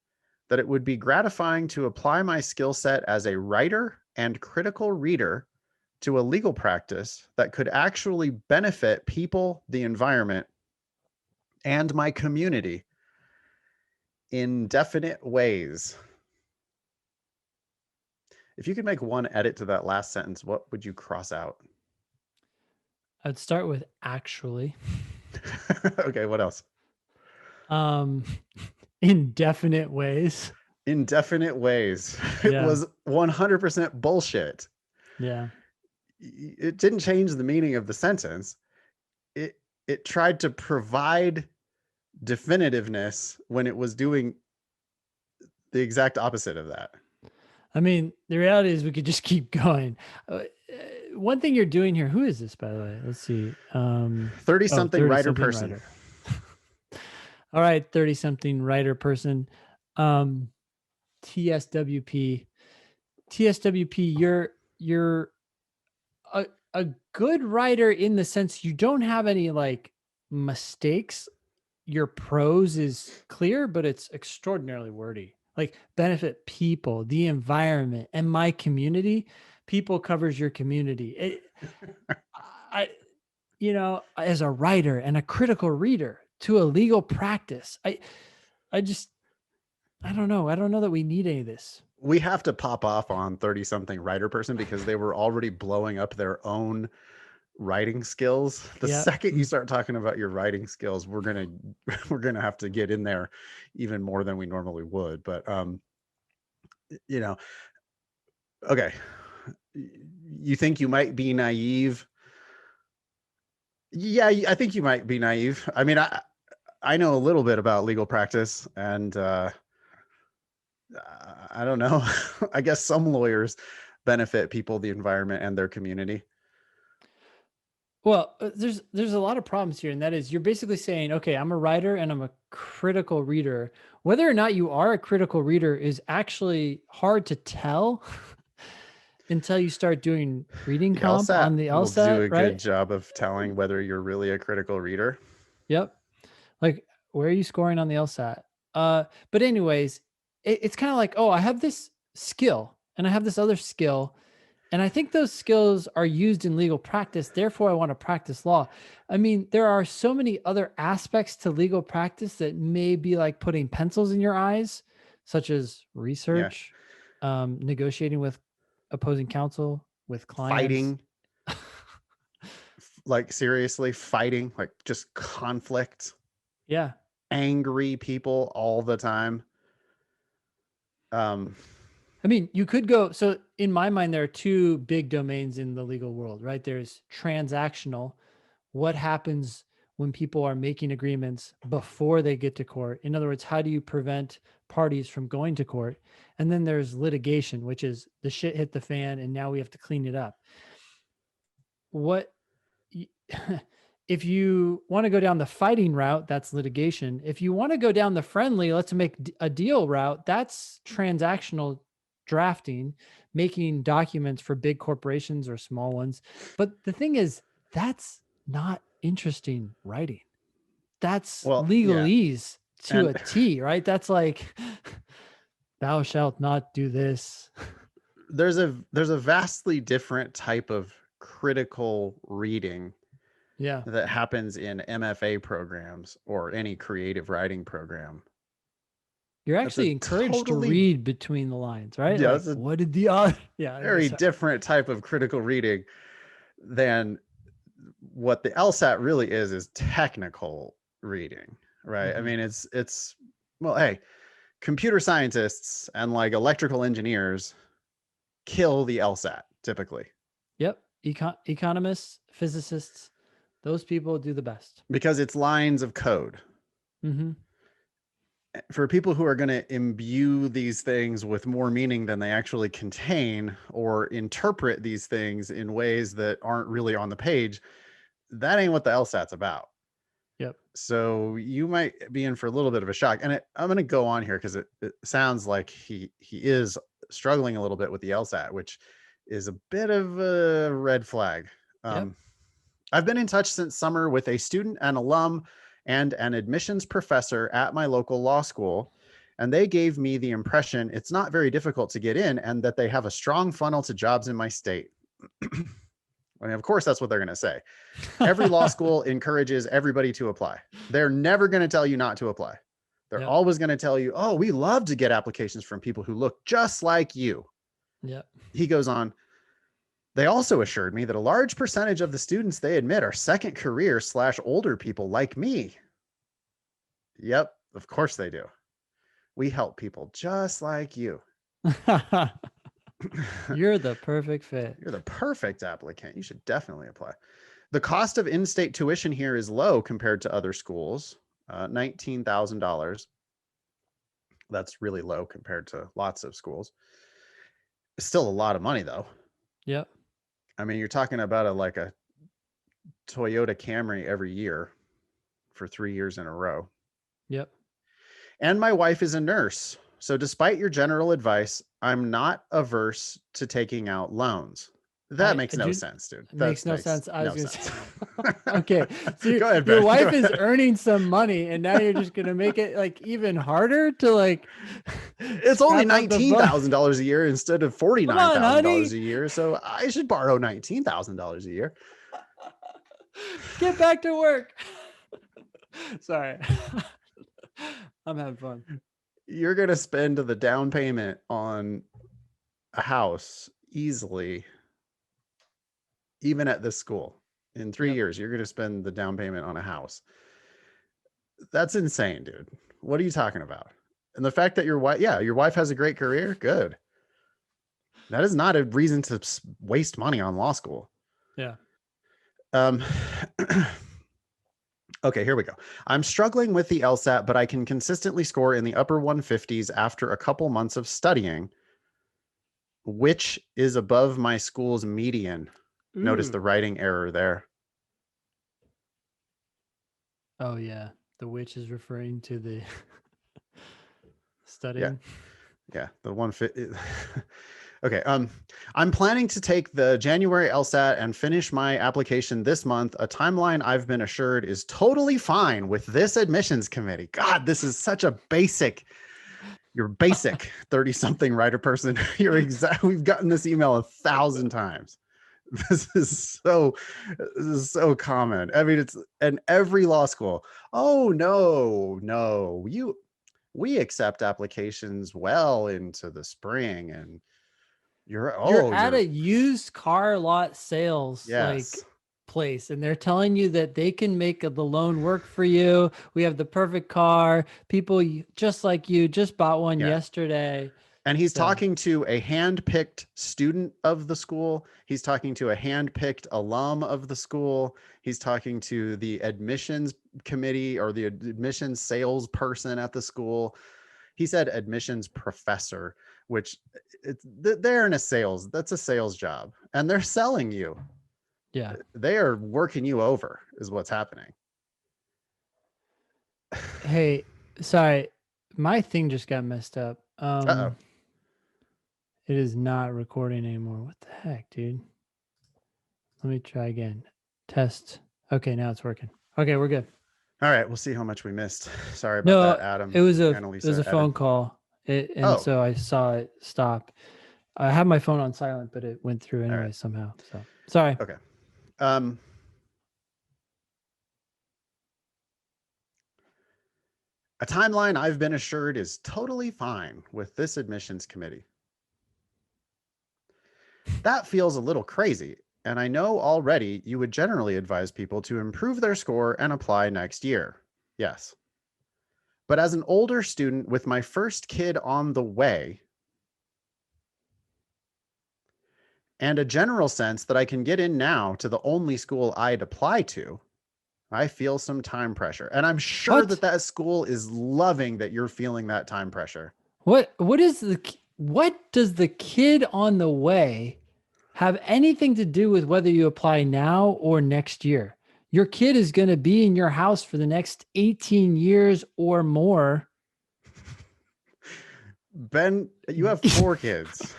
that it would be gratifying to apply my skill set as a writer and critical reader to a legal practice that could actually benefit people, the environment, and my community in definite ways. If you could make one edit to that last sentence, what would you cross out? I'd start with actually. Okay, what else? Um, indefinite ways. Indefinite ways. It Yeah. was 100% bullshit. Yeah. It didn't change the meaning of the sentence. It tried to provide definitiveness when it was doing the exact opposite of that. I mean, the reality is we could just keep going. One thing you're doing here, who is this, by the way? Let's see. 30-something writer 30-something person. writer. All right, 30-something writer person. TSWP. TSWP, you're a good writer in the sense you don't have any like mistakes. Your prose is clear, but it's extraordinarily wordy. Like benefit people, the environment, and my community. People covers your community. I, as a writer and a critical reader to a legal practice, I just, I don't know. I don't know that we need any of this. We have to pop off on 30-something writer person because they were already blowing up their own writing skills. The Yeah. second you start talking about your writing skills, we're gonna have to get in there even more than we normally would. But okay, you think you might be naive? Yeah, I think you might be naive. I mean, I know a little bit about legal practice, and I don't know. I guess some lawyers benefit people, the environment, and their community. Well, there's a lot of problems here, and that is you're basically saying, okay, I'm a writer and I'm a critical reader. Whether or not you are a critical reader is actually hard to tell until you start doing reading The comp LSAT on the will do LSAT, a good right? job of telling whether you're really a critical reader. Yep. Like, where are you scoring on the LSAT? But anyways, it's kind of like, oh, I have this skill and I have this other skill. And I think those skills are used in legal practice. Therefore, I want to practice law. I mean, there are so many other aspects to legal practice that may be like putting pencils in your eyes, such as Yeah. research, negotiating with opposing counsel, with clients. Fighting, like seriously, fighting, like just conflict, Yeah. angry people all the time. I mean, you could go. So, in my mind, there are two big domains in the legal world, right? There's transactional, what happens when people are making agreements before they get to court. In other words, how do you prevent parties from going to court? And then there's litigation, which is the shit hit the fan and now we have to clean it up. What if you want to go down the fighting route, that's litigation. If you want to go down the friendly, let's make a deal route, that's transactional drafting, making documents for big corporations or small ones. But the thing is, that's not interesting writing. That's well, yeah, legalese to and a T, right? That's like, thou shalt not do this. there's a vastly different type of critical reading Yeah. that happens in MFA programs or any creative writing program. You're That's a actually encouraged to totally, read between the lines, right? yeah, Like, that's a what did the author? Yeah. very Sorry. different type of critical reading than what the LSAT really is technical reading, right? I Mhm. mean, it's well, hey, computer scientists and like electrical engineers kill the LSAT typically Yep. Economists, physicists, those people do the best. because it's lines of code. Mm-hmm. For people who are going to imbue these things with more meaning than they actually contain or interpret these things in ways that aren't really on the page, that ain't what the LSAT's about. Yep. So you might be in for a little bit of a shock. And I'm going to go on here because it sounds like he is struggling a little bit with the LSAT, which is a bit of a red flag. Yep. I've been in touch since summer with a student, an alum, and an admissions professor at my local law school, and they gave me the impression it's not very difficult to get in and that they have a strong funnel to jobs in my state. I mean, of course, that's what they're going to say. Every law school encourages everybody to apply. They're never going to tell you not to apply. They're Yep. always going to tell you, oh, we love to get applications from people who look just like you. Yep. He goes on, they also assured me that a large percentage of the students they admit are second career / older people like me. Yep, of course they do. We help people just like you. You're the perfect fit. You're the perfect applicant. You should definitely apply. The cost of in-state tuition here is low compared to other schools, $19,000. That's really low compared to lots of schools. It's still a lot of money, though. Yep. I mean, you're talking about a Toyota Camry every year for 3 years in a row. Yep. And my wife is a nurse. So despite your general advice, I'm not averse to taking out loans. That makes no sense, dude. That makes no sense. I was no going to sense. say, okay. So Go ahead, your Ben. wife Go is ahead. earning some money and now you're just going to make it like even harder to like. It's only scrap out the $19,000 a year instead of Come on, $49,000 honey. a year. So I should borrow $19,000 a year. Get back to work. Sorry. I'm having fun. You're going to spend the down payment on a house easily, even at this school. In 3 Yep. years, you're going to spend the down payment on a house. That's insane, dude. What are you talking about? And the fact that your wife has a great career, good. That is not a reason to waste money on law school. Yeah. Okay, here we go. I'm struggling with the LSAT, but I can consistently score in the upper 150s after a couple months of studying, which is above my school's median. Notice the writing error there. Oh, yeah. The witch is referring to the studying. Yeah, the 150. Okay. I'm planning to take the January LSAT and finish my application this month. A timeline I've been assured is totally fine with this admissions committee. God, this is such a basic. You're basic 30-something writer person. We've gotten this email 1,000 times. This is so common. I mean, it's in every law school. Oh, no, we accept applications well into the spring, and you're at a used car lot sales like place, and they're telling you that they can make the loan work for you. We have the perfect car. People just like you just bought one yesterday. And he's talking to a hand-picked student of the school. He's talking to a hand-picked alum of the school. He's talking to the admissions committee or the admissions salesperson at the school. He said admissions professor, which they're in that's a sales job, and they're selling you. Yeah. They are working you over is what's happening. Hey, sorry. My thing just got messed up. Uh-oh. It is not recording anymore. What the heck, dude? Let me try again. Test. Okay, now it's working. Okay, we're good. All right, we'll see how much we missed. Sorry about that, Adam. It was a phone call. So I saw it stop. I have my phone on silent, but it went through anyway somehow. So sorry. Okay. A timeline I've been assured is totally fine with this admissions committee. That feels a little crazy, and I know already you would generally advise people to improve their score and apply next year. Yes. But as an older student with my first kid on the way, and a general sense that I can get in now to the only school I'd apply to, I feel some time pressure. And I'm sure that school is loving that you're feeling that time pressure. What does the kid on the way have anything to do with whether you apply now or next year? Your kid is going to be in your house for the next 18 years or more. Ben, you have 4 kids.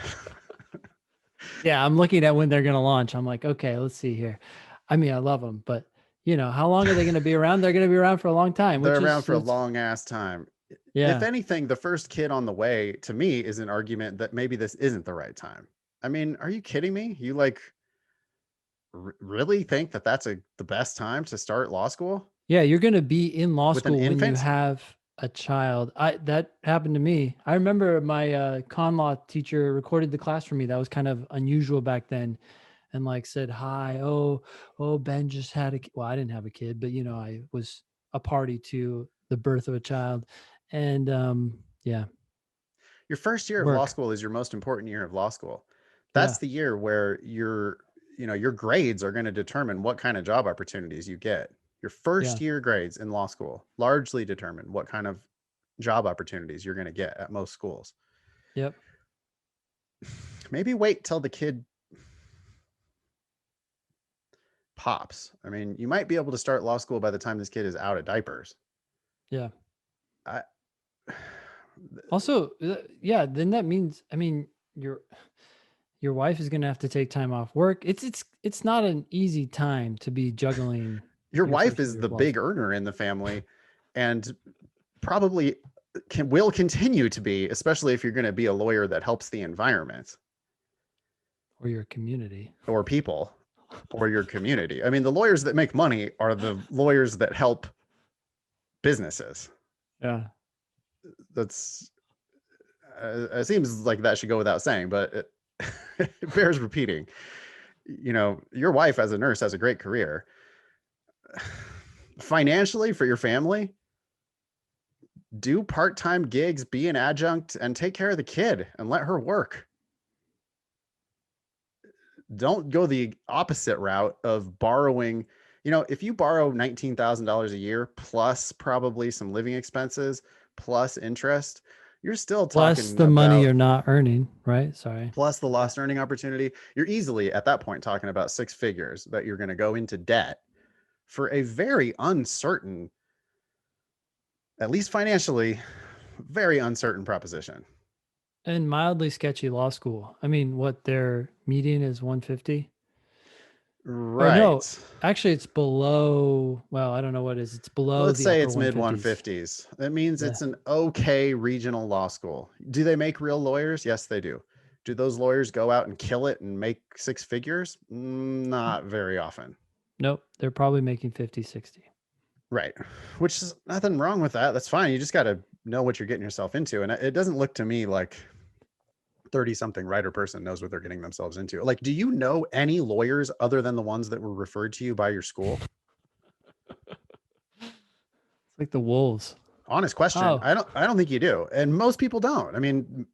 Yeah, I'm looking at when they're going to launch. I'm like, okay, let's see here. I mean, I love them, but how long are they going to be around? They're going to be around for a long time, They're which around is, for a it's, long ass time. If yeah. anything, the first kid on the way to me is an argument that maybe this isn't the right time. I mean, are you kidding me? You like really think that that's the best time to start law school Yeah, you're going to be in law with an school when you infant? have a child. That happened to me. I remember my con law teacher recorded the class for me. That was kind of unusual back then, and like said, "Hi, oh, Ben just had a well, I didn't have a kid, but I was a party to the birth of a child." And yeah, Your first year of law work. school is your most important year of law school. Yeah, That's the year where your grades are going to determine what kind of job opportunities you get. Your yeah, first year grades in law school largely determine what kind of job opportunities you're going to get at most schools. yep. Maybe wait till the kid pops. I mean, you might be able to start law school by the time this kid is out of diapers. Yeah. I, Also, yeah, then that means, I mean, your wife is going to have to take time off work. It's not an easy time to be juggling your your wife first is year the of law big school earner in the family, and probably will continue to be, especially if you're going to be a lawyer that helps the environment or your community. or people or your community. I mean, the lawyers that make money are the lawyers that help businesses. Yeah. That's it seems like that should go without saying, but it bears repeating. Your wife as a nurse has a great career. Financially for your family, do part-time gigs, be an adjunct, and take care of the kid and let her work. Don't go the opposite route of borrowing. If you borrow $19,000 a year plus probably some living expenses plus interest, you're still Plus talking the money about you're not earning, right? Sorry. plus the Yeah. lost earning opportunity. You're easily at that point talking about six figures that you're going to go into debt for a very uncertain, at least financially, very uncertain proposition. And mildly sketchy law school. I mean, what their median is 150? Or no, Right. actually it's below, well, I don't know what it is. It's below Let's the say upper it's mid 150s. 150s. That means Yeah. it's an okay regional law school. Do they make real lawyers? Yes, they do. Do those lawyers go out and kill it and make six figures? Not very often. Nope, they're probably making 50, 60. Right. Which is nothing wrong with that. That's fine. You just got to know what you're getting yourself into. And it doesn't look to me like 30 something writer person knows what they're getting themselves into. Like, do you know any lawyers other than the ones that were referred to you by your school? It's like the wolves. Honest question. Oh, I don't think you do. And most people don't. I mean,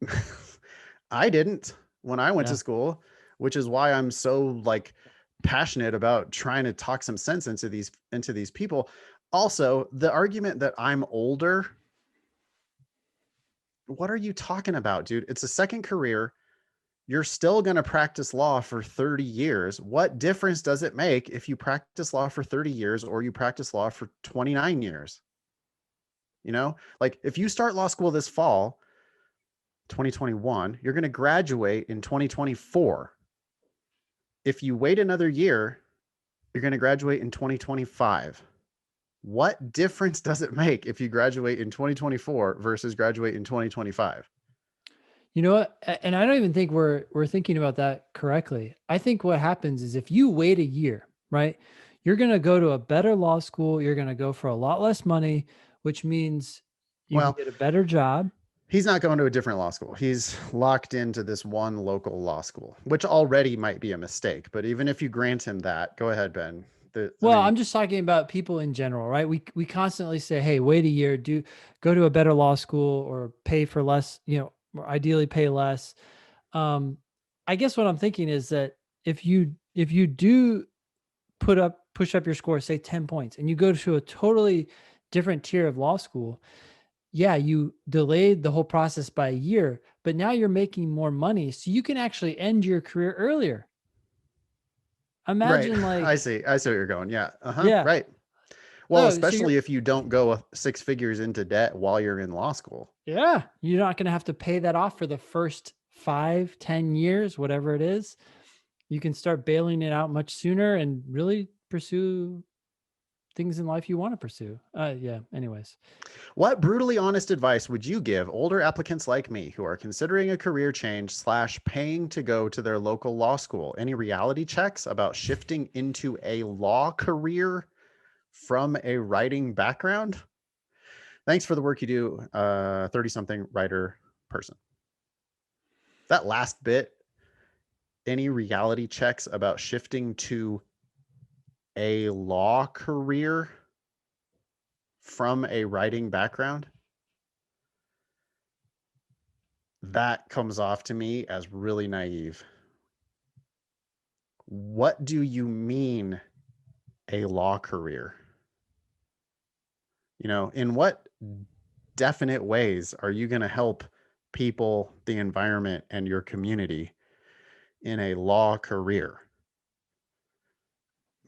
I didn't when I went to yeah. school, which is why I'm so like passionate about trying to talk some sense into these people. Also, the argument that I'm older, what are you talking about, dude? It's a second career. You're still going to practice law for 30 years. What difference does it make if you practice law for 30 years or you practice law for 29 years? Like if you start law school this fall, 2021, you're going to graduate in 2024. If you wait another year, you're going to graduate in 2025. What difference does it make if you graduate in 2024 versus graduate in 2025? You know what? And I don't even think we're thinking about that correctly. I think what happens is if you wait a year, right? You're going to go to a better law school, you're going to go for a lot less money, which means you can Well, get a better job. he's not going to a different law school. He's locked into this one local law school, which already might be a mistake. But even if you grant him that, go ahead, Ben. I Well, mean, I'm just talking about people in general, right? We constantly say, "Hey, wait a year, go to a better law school or pay for less, or ideally pay less." Um, I guess what I'm thinking is that if you do push up your score, say 10 points, and you go to a totally different tier of law school, yeah, you delayed the whole process by a year, but now you're making more money, so you can actually end your career earlier. right. Imagine I like, see. I see where you're going. Yeah. yeah, Right. Well, no, so you're especially if you don't go six figures into debt while you're in law school. Yeah, you're not going to have to pay that off for the first 5, 10 years, whatever it is. you can start bailing it out much sooner and really pursue things in life you want to pursue. Yeah. Anyways. What brutally honest advice would you give older applicants like me who are considering a career change / paying to go to their local law school? Any reality checks about shifting into a law career from a writing background? Thanks for the work you do, 30-something writer person. That last bit, any reality checks about shifting to a law career from a writing background? That comes off to me as really naive. What do you mean a law career? You know, in what definite ways are you going to help people, the environment, and your community in a law career?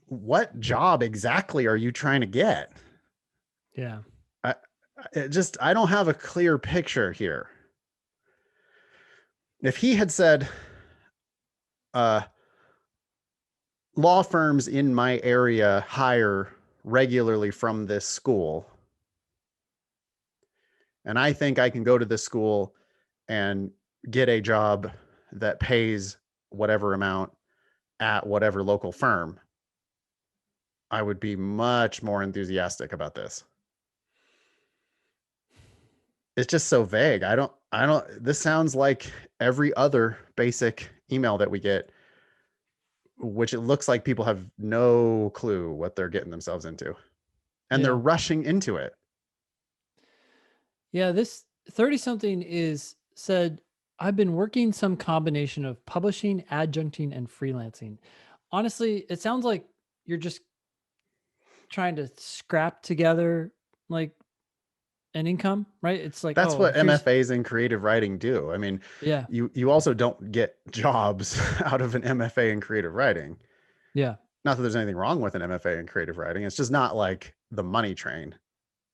What job exactly are you trying to get? Yeah. I, I don't have a clear picture here. If he had said, law firms in my area hire regularly from this school, and I think I can go to this school and get a job that pays whatever amount at whatever local firm, I would be much more enthusiastic about this. It's just so vague. This sounds like every other basic email that we get, which it looks like people have no clue what they're getting themselves into. And they're rushing into it. Yeah, this 30 something is said, I've been working some combination of publishing, adjuncting, and freelancing. Honestly, it sounds like you're just trying to scrap together like an income, right? It's like, That's oh, what here's MFAs in creative writing do. I mean, yeah, you also don't get jobs out of an MFA in creative writing. yeah, Not that there's anything wrong with an MFA in creative writing. It's just not like the money train,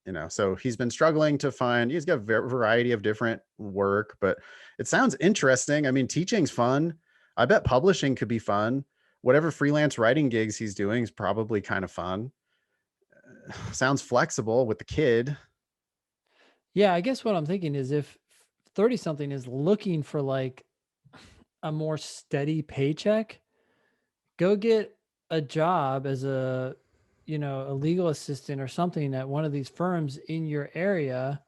you know. So he's been struggling to find, he's got a variety of different work, but it sounds interesting. I mean, teaching's fun. I bet publishing could be fun. Whatever freelance writing gigs he's doing is probably kind of fun. Sounds flexible with the kid. yeah. I guess what I'm thinking is if 30 something is looking for like a more steady paycheck, go get a job as a, you know, a legal assistant or something at one of these firms in your area.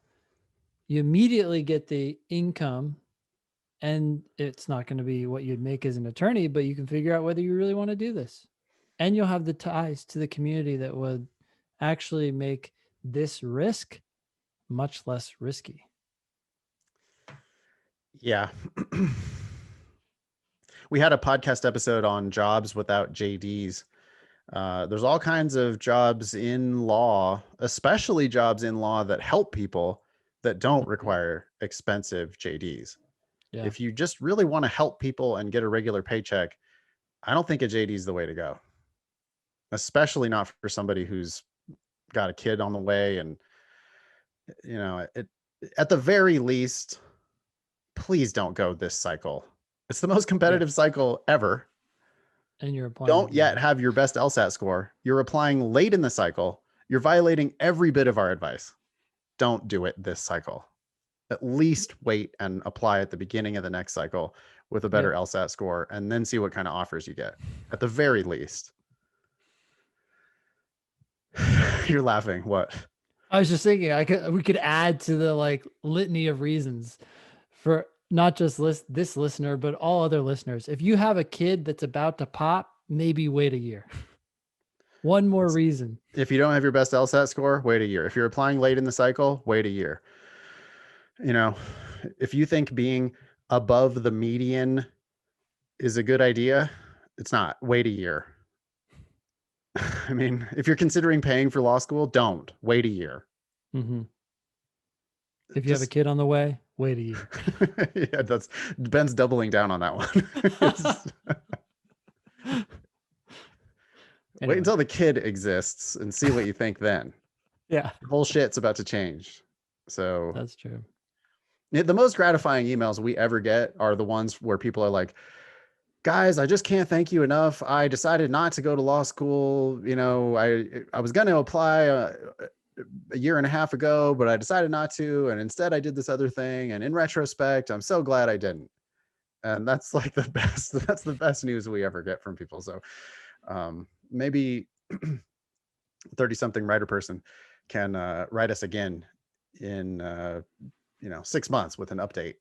You immediately get the income, and it's not going to be what you'd make as an attorney, but you can figure out whether you really want to do this. And you'll have the ties to the community that would actually make this risk much less risky. Yeah. We had a podcast episode on jobs without JDs. There's all kinds of jobs in law, especially jobs in law that help people that don't require expensive JDs. Yeah. If you just really want to help people and get a regular paycheck, I don't think a JD is the way to go, especially not for somebody who's got a kid on the way. And, you know, at the very least, please don't go this cycle. It's the most competitive cycle ever. And you're applying. Don't yet have your best LSAT score. You're applying late in the cycle. You're violating every bit of our advice. Don't do it this cycle. At least wait and apply at the beginning of the next cycle with a better LSAT score, and then see what kind of offers you get. At the very least. You're laughing. What? I was just thinking we could add to the like litany of reasons for not just this listener, but all other listeners. If you have a kid that's about to pop, maybe wait a year. One more reason. If you don't have your best LSAT score, wait a year. If you're applying late in the cycle, wait a year. You know, if you think being above the median is a good idea, it's not. Wait a year. I mean, if you're considering paying for law school, don't. Wait a year. Mm-hmm. If you have a kid on the way, wait a year. Yeah, that's Ben's doubling down on that one. Anyway. Wait until the kid exists and see what you think then. Yeah. The whole shit's about to change. So that's true. The most gratifying emails we ever get are the ones where people are like, guys, I just can't thank you enough. I decided not to go to law school. You know, I was going to apply a year and a half ago, but I decided not to. And instead I did this other thing. And in retrospect, I'm so glad I didn't. And that's like the best, that's the best news we ever get from people. So maybe 30 something writer person can write us again in, 6 months with an update.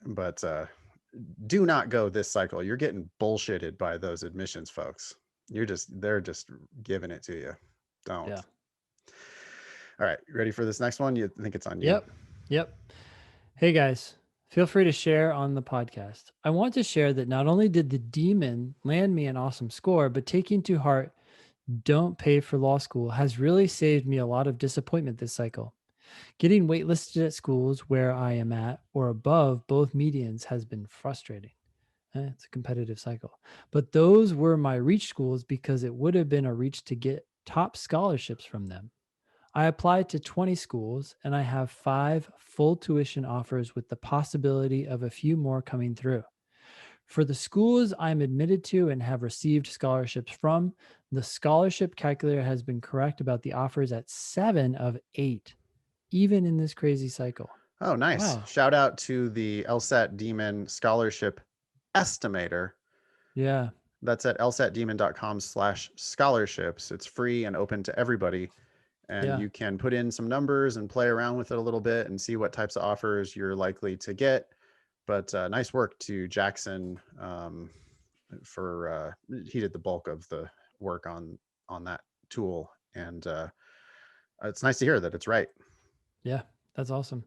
But do not go this cycle. You're getting bullshitted by those admissions folks. They're just giving it to you. Don't. Yeah. All right, ready for this next one? You think it's on you? Yep. Yep. Hey guys, feel free to share on the podcast. I want to share that not only did the demon land me an awesome score, but taking to heart, don't pay for law school has really saved me a lot of disappointment this cycle. Getting waitlisted at schools where I am at or above both medians has been frustrating. It's a competitive cycle. But those were my reach schools because it would have been a reach to get top scholarships from them. I applied to 20 schools and I have 5 full tuition offers with the possibility of a few more coming through. For the schools I'm admitted to and have received scholarships from, the scholarship calculator has been correct about the offers at 7 of 8, even in this crazy cycle. Oh, nice. Wow. Shout out to the LSAT Demon Scholarship Estimator. Yeah. That's at lsatdemon.com/scholarships. It's free and open to everybody. And Yeah. you can put in some numbers and play around with it a little bit and see what types of offers you're likely to get. But nice work to Jackson for he did the bulk of the work on that tool, and it's nice to hear that it's right. Yeah. That's awesome.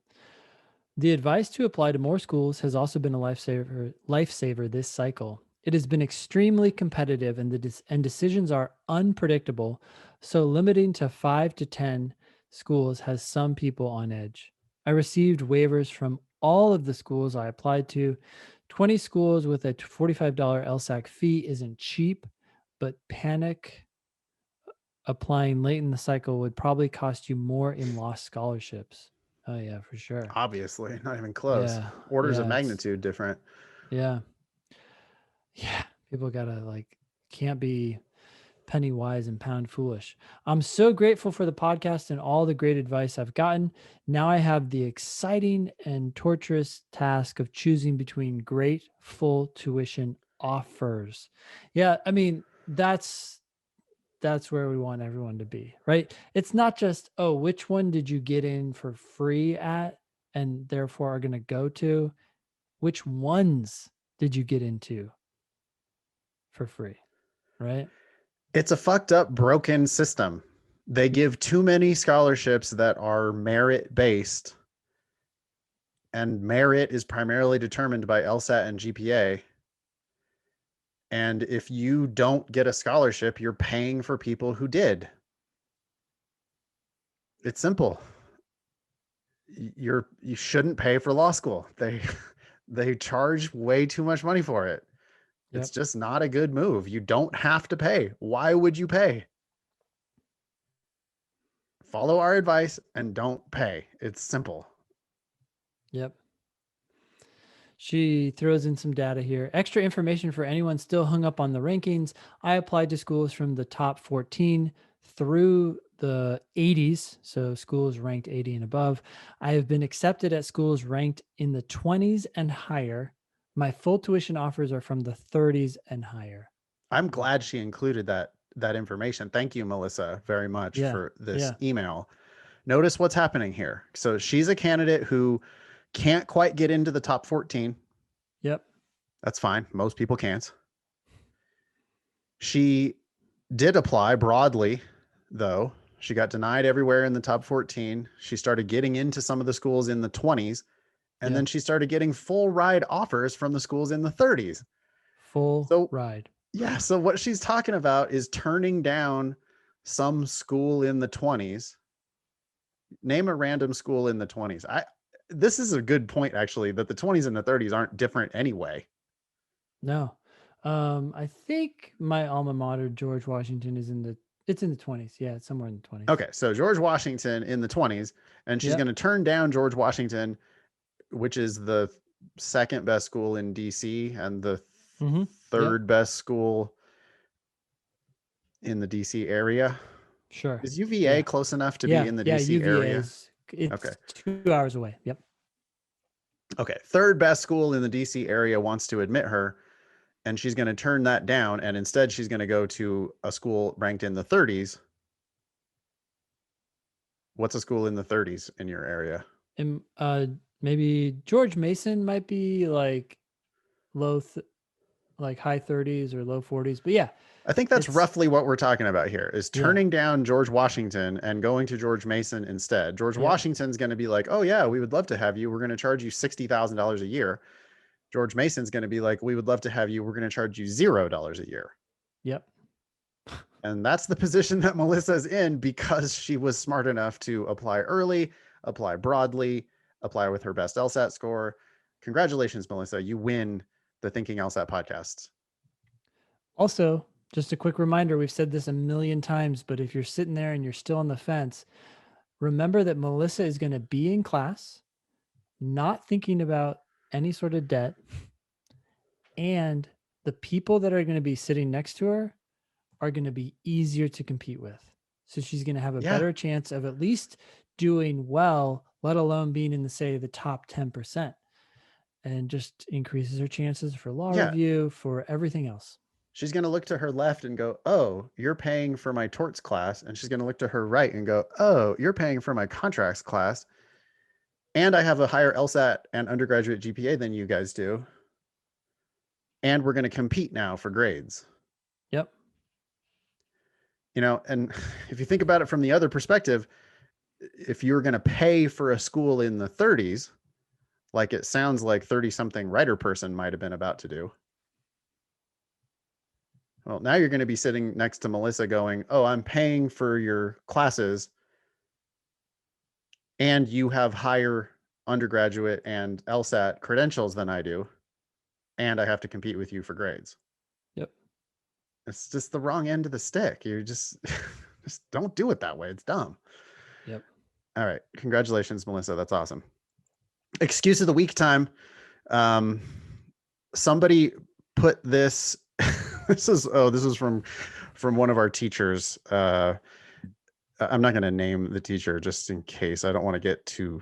The advice to apply to more schools has also been a lifesaver this cycle. It has been extremely competitive and decisions are unpredictable, so limiting to 5 to 10 schools has some people on edge. I received waivers from all of the schools I applied to. 20 schools with a $45 LSAC fee isn't cheap, but panic applying late in the cycle would probably cost you more in lost scholarships. Oh yeah, for sure. Obviously, not even close. Yeah. Orders of Yeah. It's, magnitude different. yeah. Yeah. People gotta like, can't be penny wise and pound foolish. I'm so grateful for the podcast and all the great advice I've gotten. Now I have the exciting and torturous task of choosing between great full tuition offers. Yeah. I mean, that's where we want everyone to be, right? It's not just, oh, which one did you get in for free at and therefore are going to go to? Which ones did you get into for free, right? It's a fucked up, broken system. They give too many scholarships that are merit based, and merit is primarily determined by LSAT and GPA. And if you don't get a scholarship, you're paying for people who did. It's simple. You shouldn't pay for law school. They charge way too much money for it. It's Yep. just not a good move. You don't have to pay. Why would you pay? Follow our advice and don't pay. It's simple. Yep. She throws in some data here. Extra information for anyone still hung up on the rankings. I applied to schools from the top 14 through the 80s, so schools ranked 80 and above. I have been accepted at schools ranked in the 20s and higher. My full tuition offers are from the 30s and higher. I'm glad she included that information. Thank you, Melissa, very much Yeah. for this Yeah. email. Notice what's happening here. So she's a candidate who can't quite get into the top 14. Yep. That's fine. Most people can't. She did apply broadly, though. She got denied everywhere in the top 14. She started getting into some of the schools in the 20s, and then Yep. she started getting full ride offers from the schools in the 30s. Full So, ride. yeah, so what she's talking about is turning down some school in the 20s. Name a random school in the 20s. This is a good point, actually, that the 20s and the 30s aren't different anyway. No. I think my alma mater, George Washington, it's in the 20s. Yeah, it's somewhere in the 20s. Okay, so George Washington in the 20s, and she's going to turn down George Washington, which is the second best school in DC and the Yep. third best school in the DC area. Sure. Is UVA Yeah. close enough to be Yeah. in the Yeah. DC UVA area? is Okay. it's 2 hours away. Yep. Okay. Third best school in the DC area wants to admit her, and she's going to turn that down. And instead, she's going to go to a school ranked in the 30s. What's a school in the 30s in your area? And maybe George Mason might be like like high 30s or low 40s. But yeah, I think that's it's roughly what we're talking about here is yeah. turning down George Washington and going to George Mason instead. George Yep. Washington's going to be like, oh, yeah, we would love to have you. We're going to charge you $60,000 a year. George Mason's going to be like, we would love to have you. We're going to charge you $0 a year. Yep. And that's the position that Melissa's in because she was smart enough to apply early, apply broadly, apply with her best LSAT score. Congratulations, Melissa. You win the Thinking LSAT podcast. Also, just a quick reminder, we've said this a million times, but if you're sitting there and you're still on the fence, remember that Melissa is going to be in class, not thinking about any sort of debt, and the people that are going to be sitting next to her are going to be easier to compete with. So she's going to have a Yeah. better chance of at least doing well, let alone being in the, say, the top 10%, and just increases her chances for law Yeah. review, for everything else. She's going to look to her left and go, oh, you're paying for my torts class. And she's going to look to her right and go, oh, you're paying for my contracts class. And I have a higher LSAT and undergraduate GPA than you guys do. And we're going to compete now for grades. Yep. You know, and if you think about it from the other perspective, if you're going to pay for a school in the 30s, like it sounds like 30 something writer person might have been about to do. Well, now you're going to be sitting next to Melissa going, oh, I'm paying for your classes and you have higher undergraduate and LSAT credentials than I do. And I have to compete with you for grades. Yep. It's just the wrong end of the stick. You just don't do it that way. It's dumb. Yep. All right. Congratulations, Melissa. That's awesome. Excuse of the week time. Somebody put this. This is from one of our teachers. I'm not going to name the teacher just in case. I don't want to get too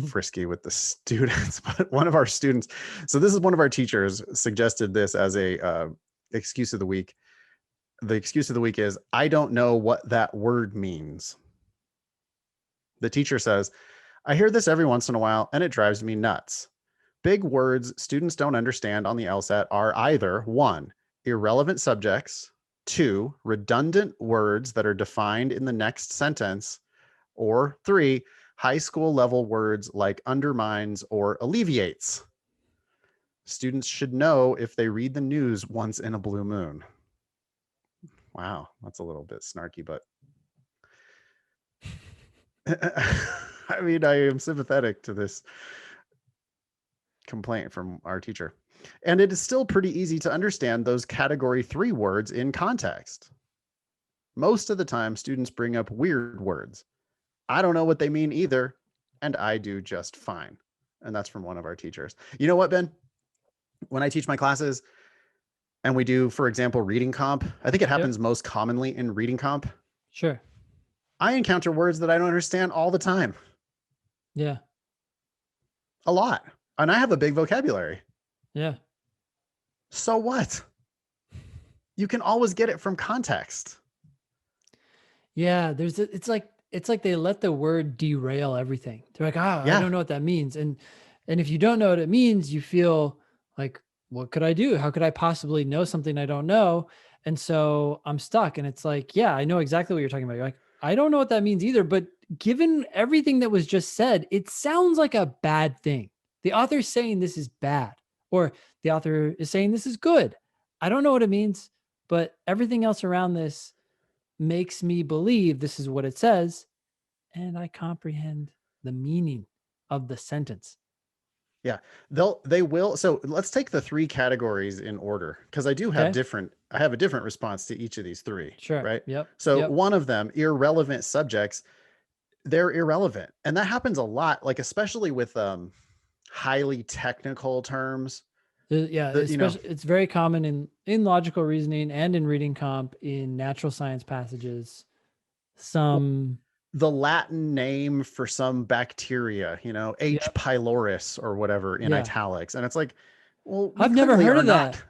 frisky with the students, but one of our students. So this is one of our teachers suggested this as a excuse of the week. The excuse of the week is, I don't know what that word means. The teacher says, I hear this every once in a while and it drives me nuts. Big words students don't understand on the LSAT are either 1, irrelevant subjects, 2, redundant words that are defined in the next sentence, or 3, high school level words like undermines or alleviates. Students should know if they read the news once in a blue moon. Wow, that's a little bit snarky, but I mean, I am sympathetic to this complaint from our teacher. And it is still pretty easy to understand those category 3 words in context. Most of the time, students bring up weird words. I don't know what they mean either, and I do just fine. And that's from one of our teachers. You know what, Ben? When I teach my classes and we do, for example, reading comp, I think it happens most commonly in reading comp. Sure. I encounter words that I don't understand all the time. Yeah. A lot. And I have a big vocabulary. Yeah. So what? You can always get it from context. Yeah. It's like they let the word derail everything. They're like, I don't know what that means. And if you don't know what it means, you feel like, what could I do? How could I possibly know something I don't know? And so I'm stuck. And it's like, yeah, I know exactly what you're talking about. You're like, I don't know what that means either. But given everything that was just said, it sounds like a bad thing. The author is saying this is bad, or the author is saying this is good. I don't know what it means, but everything else around this makes me believe this is what it says. And I comprehend the meaning of the sentence. Yeah, they will. So let's take the 3 categories in order, because I do have I have a different response to each of these 3. Sure. Right. Yep. So one of them, irrelevant subjects, they're irrelevant. And that happens a lot, like especially with highly technical terms. Yeah, The, you know, especially it's very common in logical reasoning and in reading comp in natural science passages. Some the Latin name for some bacteria, you know, H. Yep. pylorus or whatever in Yeah. italics. And it's like, well, we I've never clearly heard are of not, that.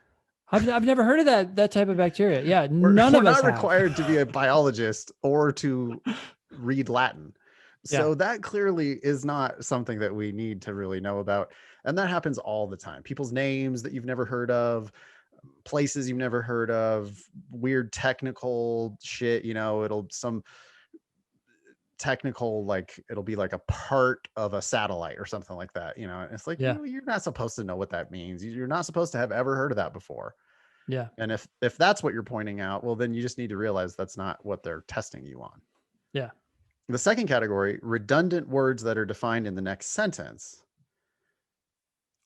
I've never heard of that type of bacteria. Yeah, we're, none we're of us not have. required to be a biologist or to read Latin. Yeah. So that clearly is not something that we need to really know about. And that happens all the time. People's names that you've never heard of, places you've never heard of, weird technical shit, you know, it'll some technical, like it'll be like a part of a satellite or something like that, you know. And it's like, Yeah. you're not supposed to know what that means. You're not supposed to have ever heard of that before. Yeah. And if that's what you're pointing out, well, then you just need to realize that's not what they're testing you on. Yeah. The second category, redundant words that are defined in the next sentence.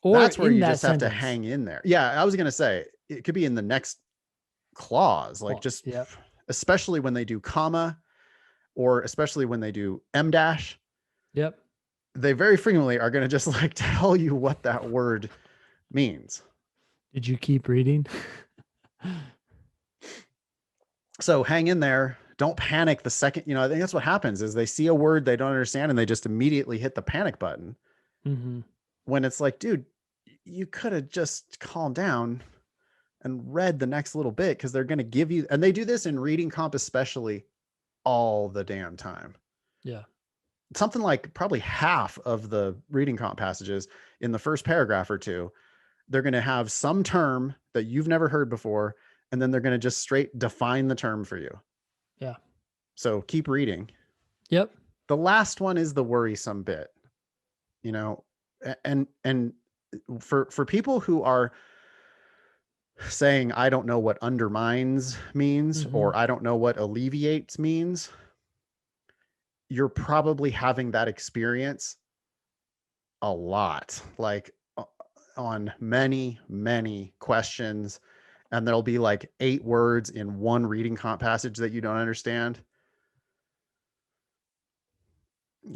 Or That's where in you that just have to sentence. hang in there. Yeah, I was going to say it could be in the next clause, like Clause. just Yep. especially when they do comma, or especially when they do M dash, Yep. they very frequently are going to just like tell you what that word means. Did you keep reading? So hang in there. Don't panic the second, you know, I think that's what happens is they see a word they don't understand and they just immediately hit the panic button, Mm-hmm. when it's like, dude, you could have just calmed down and read the next little bit, because they're going to give you, and they do this in reading comp especially, all the damn time. Yeah. Something like probably half of the reading comp passages in the first paragraph or two, they're going to have some term that you've never heard before, and then they're going to just straight define the term for you. Yeah. So keep reading. Yep. The last one is the worrisome bit, you know, and for people who are saying, I don't know what undermines means, Mm-hmm. or I don't know what alleviates means, you're probably having that experience a lot, like on many, many questions. And there'll be like 8 words in one reading comp passage that you don't understand.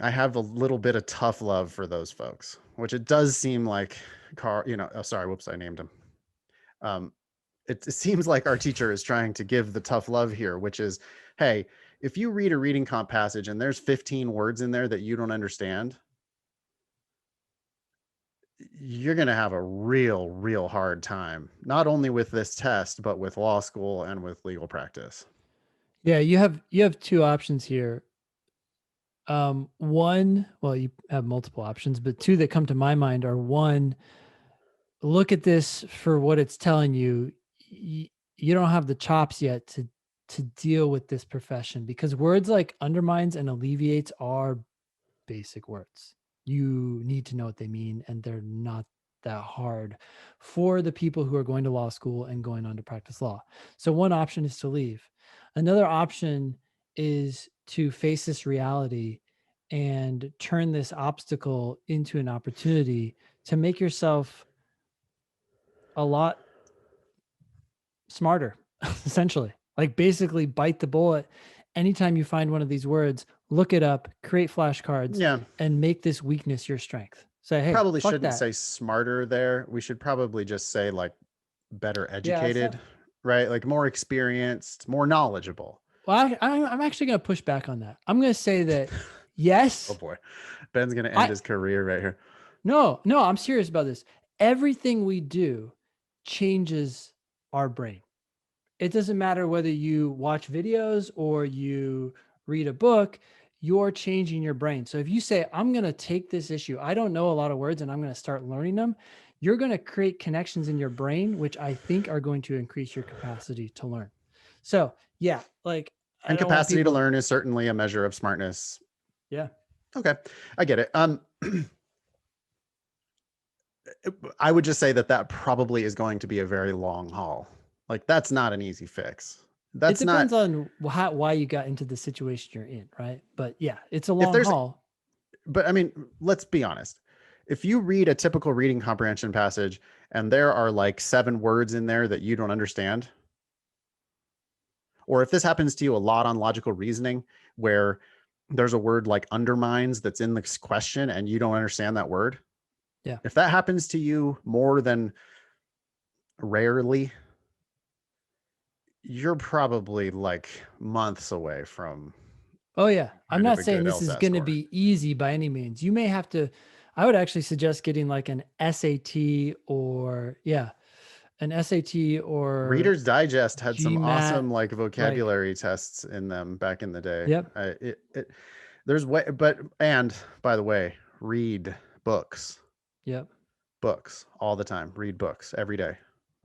I have a little bit of tough love for those folks, which it does seem like Carl, you know, oh, sorry, whoops, I named him. Um, it seems like our teacher is trying to give the tough love here, which is, hey, if you read a reading comp passage and there's 15 words in there that you don't understand, you're going to have a real hard time, not only with this test, but with law school and with legal practice. Yeah, you have two options here. One, well, you have multiple options, but two that come to my mind are: one, look at this for what it's telling you. You don't have the chops yet to deal with this profession, because words like undermines and alleviates are basic words. You need to know what they mean, and they're not that hard for the people who are going to law school and going on to practice law. So one option is to leave. Another option is to face this reality and turn this obstacle into an opportunity to make yourself a lot smarter, essentially. Like, basically bite the bullet. Anytime you find one of these words, look it up, create flashcards, Yeah, and make this weakness your strength. Say, hey, probably fuck shouldn't that. say smarter there. We should probably just say like better Yeah, that's educated, not. right? Like more experienced, more knowledgeable. Well, I'm actually going to push back on that. I'm going to say that Oh yes, boy, Ben's gonna end I his career right here. no, I'm serious about this. Everything we do changes our brain. It doesn't matter whether you watch videos or you read a book, you're changing your brain. So if you say, I'm going to take this issue, I don't know a lot of words and I'm going to start learning them, you're going to create connections in your brain, which I think are going to increase your capacity to learn. So, yeah, like, I And don't want capacity to people. learn is certainly a measure of smartness. Yeah. Okay, I get it. I would just say that that probably is going to be a very long haul. Like that's not an easy fix. It That's depends not, on why you got into the situation you're in, right? But yeah, it's a if long there's, haul. but I mean, let's be honest. If you read a typical reading comprehension passage and there are like 7 words in there that you don't understand, or if this happens to you a lot on logical reasoning, where there's a word like undermines that's in this question and you don't understand that word, Yeah. if that happens to you more than rarely, you're probably like months away from Oh yeah. I'm kind of not a saying good this is LSAT going to score. be easy by any means. You may have to, I would actually suggest getting like an SAT or yeah, an SAT or Reader's Digest had some GMAT. awesome like Like, vocabulary tests in them back in the day. yep, There's way, but and by the way, read books, yep, books all the time. Read books every day.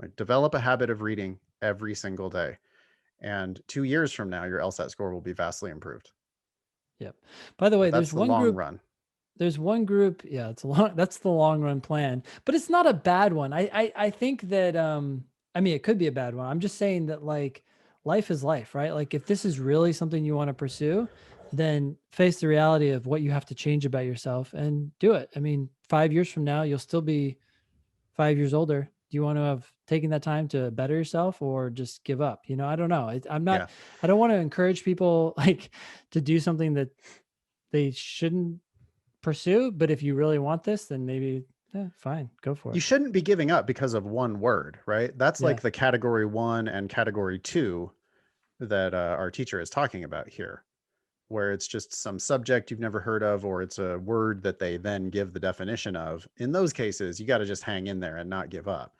Like develop a habit of reading every single day. And 2 years from now, your LSAT score will be vastly improved. yep. By the way, But that's the long run. there's one group, yeah, it's a long, that's the long run plan, but it's not a bad one. I think that, I mean, it could be a bad one. I'm just saying that like life is life, right? Like if this is really something you want to pursue, then face the reality of what you have to change about yourself and do it. I mean, 5 years from now, you'll still be 5 years older. Do you want to have taken that time to better yourself or just give up? You know, I don't know. I'm Yeah. not, I don't want to encourage people like to do something that they shouldn't pursue, but if you really want this, then maybe fine, go for You it. shouldn't be giving up because of one word, right? That's Yeah. like the category 1 and category 2 that our teacher is talking about here, where it's just some subject you've never heard of, or it's a word that they then give the definition of. In those cases, you got to just hang in there and not give up.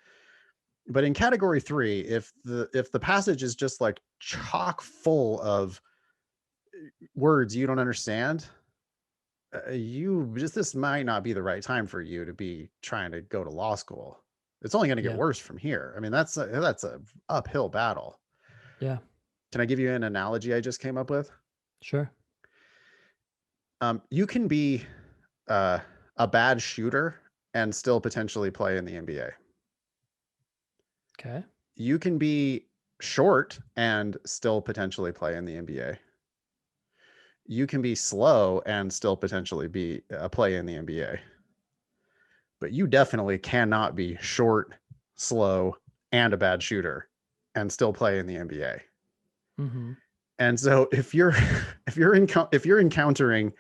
But in category 3, if the passage is just like chock full of words you don't understand, you just this might not be the right time for you to be trying to go to law school. It's only going to get Yeah. worse from here. I mean, that's a uphill battle. Yeah. Can I give you an analogy I just came up with? Sure. You can be uh, a bad shooter and still potentially play in the NBA. Okay. You can be short and still potentially play in the NBA. You can be slow and still potentially be play in the NBA. But you definitely cannot be short, slow, and a bad shooter and still play in the NBA. Mm-hmm. And so if you're encountering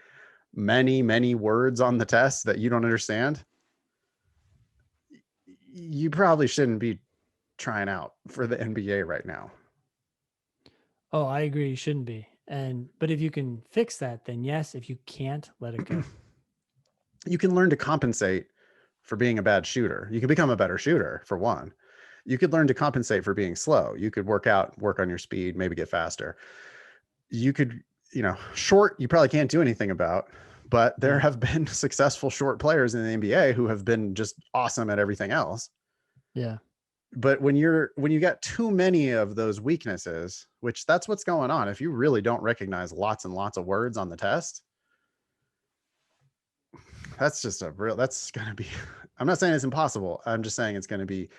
many words on the test that you don't understand, you probably shouldn't be trying out for the NBA right now. Oh, I agree. You shouldn't be. But if you can fix that, then yes. If you can't, let it go. You can learn to compensate for being a bad shooter. You can become a better shooter, for one. You could learn to compensate for being slow. You could work on your speed, maybe get faster. You could, short, you probably can't do anything about, but there Yeah. have been successful short players in the NBA who have been just awesome at everything else. Yeah. But when you got too many of those weaknesses, which that's what's going on, if you really don't recognize lots and lots of words on the test, that's going to be, I'm not saying it's impossible. I'm just saying it's going to be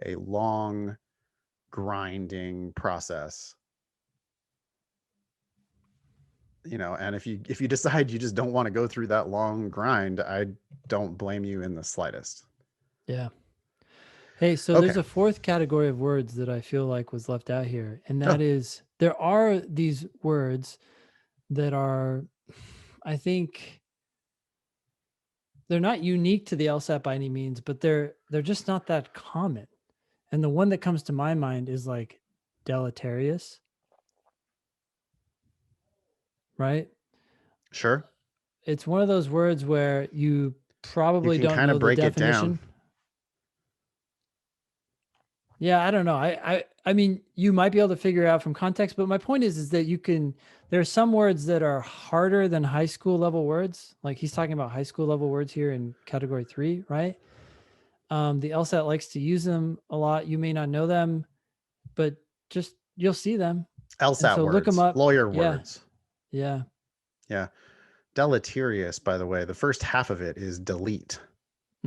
a long, grinding process. And if you decide you just don't want to go through that long grind, I don't blame you in the slightest. Yeah. Hey, so Okay. there's a fourth category of words that I feel like was left out here, and Oh, that is there are these words that are, I think, they're not unique to the LSAT by any means, but they're just not that common. And the one that comes to my mind is like deleterious, right? sure. It's one of those words where you You probably can don't kind know of the break it down. definition. Yeah, I don't know. I mean, you might be able to figure it out from context, but my point is that there are some words that are harder than high school level words. Like he's talking about high school level words here in category 3, right? The LSAT likes to use them a lot. You may not know them, but just you'll see them. And LSAT so look them words, up. lawyer Yeah. words. Yeah. Yeah. Deleterious, by the way, the first half of it is delete.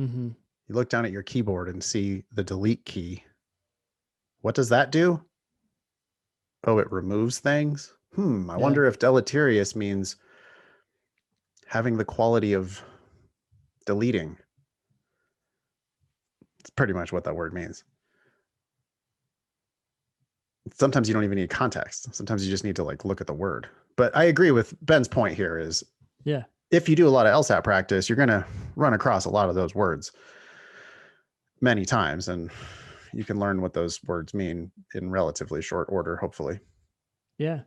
Mm-hmm. You look down at your keyboard and see the delete key. What does that do? Oh, it removes things. I Yeah. wonder if deleterious means having the quality of deleting. It's pretty much what that word means. Sometimes you don't even need context. Sometimes you just need to look at the word. But I agree with Ben's point here is Yeah. if you do a lot of LSAT practice, you're going to run across a lot of those words many times. And you can learn what those words mean in relatively short order, hopefully. Yeah.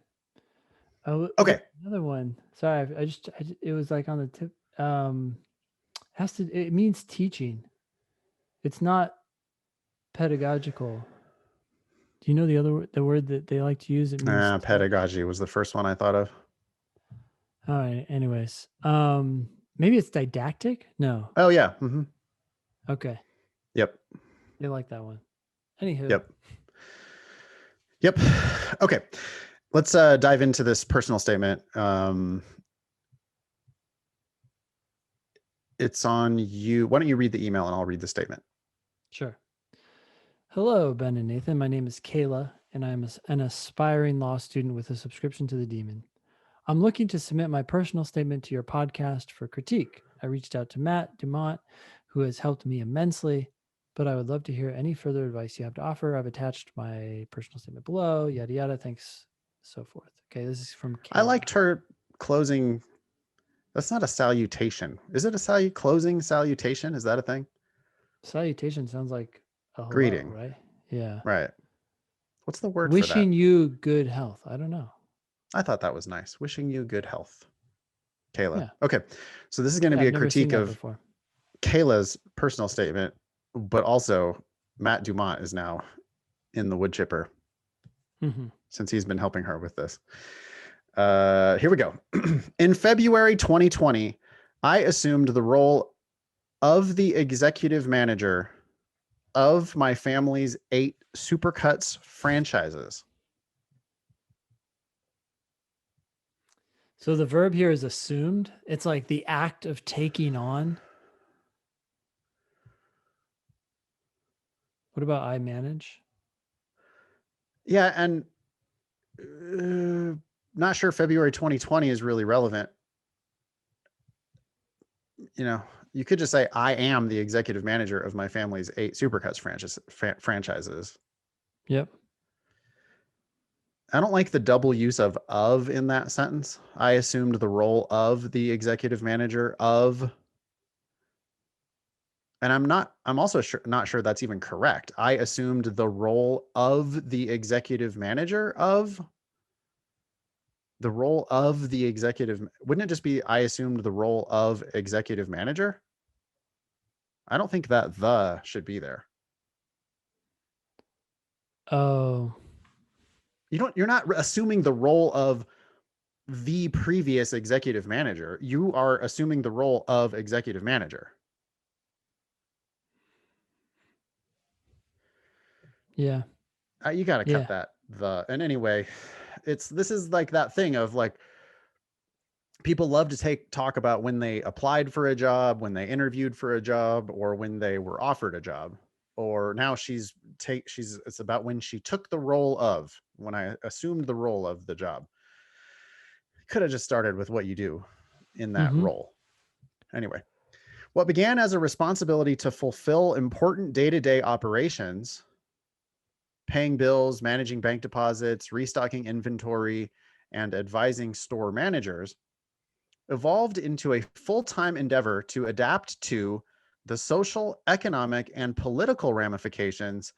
Oh, Okay. another one. Sorry, it was like on the tip. It means teaching. It's not pedagogical. Do you know the word that they like to use? It means Pedagogy was the first one I thought of. all right. Anyways, maybe it's didactic. No. Oh yeah. Mm-hmm. Okay. Yep. They like that one. Anywho. Yep. Yep. Okay. Let's dive into this personal statement. It's on you. Why don't you read the email and I'll read the statement? Sure. Hello, Ben and Nathan. My name is Kayla, and I'm an aspiring law student with a subscription to the Demon. I'm looking to submit my personal statement to your podcast for critique. I reached out to Matt Dumont, who has helped me immensely, but I would love to hear any further advice you have to offer. I've attached my personal statement below, yada, yada. Thanks, so forth. Okay, this is from Kayla. I liked her closing. That's not a salutation. Is it a closing salutation? Is that a thing? Salutation sounds like a hello, Greeting. right? Yeah. Right. What's the word Wishing for that? you good health. I don't know. I thought that was nice. Wishing you good health, Kayla. Yeah. Okay. So this is going to be I've a never seen critique that of before. Kayla's personal statement, but also Matt Dumont is now in the wood chipper since he's been helping her with this. Here we go. In February 2020, I assumed the role of the executive manager of my family's 8 Supercuts franchises. So the verb here is assumed. It's like the act of taking on. What about I manage? Yeah, and not sure February 2020 is really relevant. You know, you could just say I am the executive manager of my family's 8 Supercuts franchises. Yep. I don't like the double use of in that sentence. I assumed the role of the executive manager of, and I'm also not sure that's even correct. I assumed the role of the executive manager of the role of the executive. Wouldn't it just be I assumed the role of executive manager? I don't think that the should be there. Oh. You're not assuming the role of the previous executive manager. You are assuming the role of executive manager. Yeah. You got to cut Yeah. that and anyway, this is like that thing of like people love to talk about when they applied for a job, when they interviewed for a job, or when they were offered a job. Or now it's about when she took the role of, when I assumed the role of the job. Could have just started with what you do in that role. Anyway, what began as a responsibility to fulfill important day-to-day operations, paying bills, managing bank deposits, restocking inventory, and advising store managers, evolved into a full-time endeavor to adapt to the social, economic, and political ramifications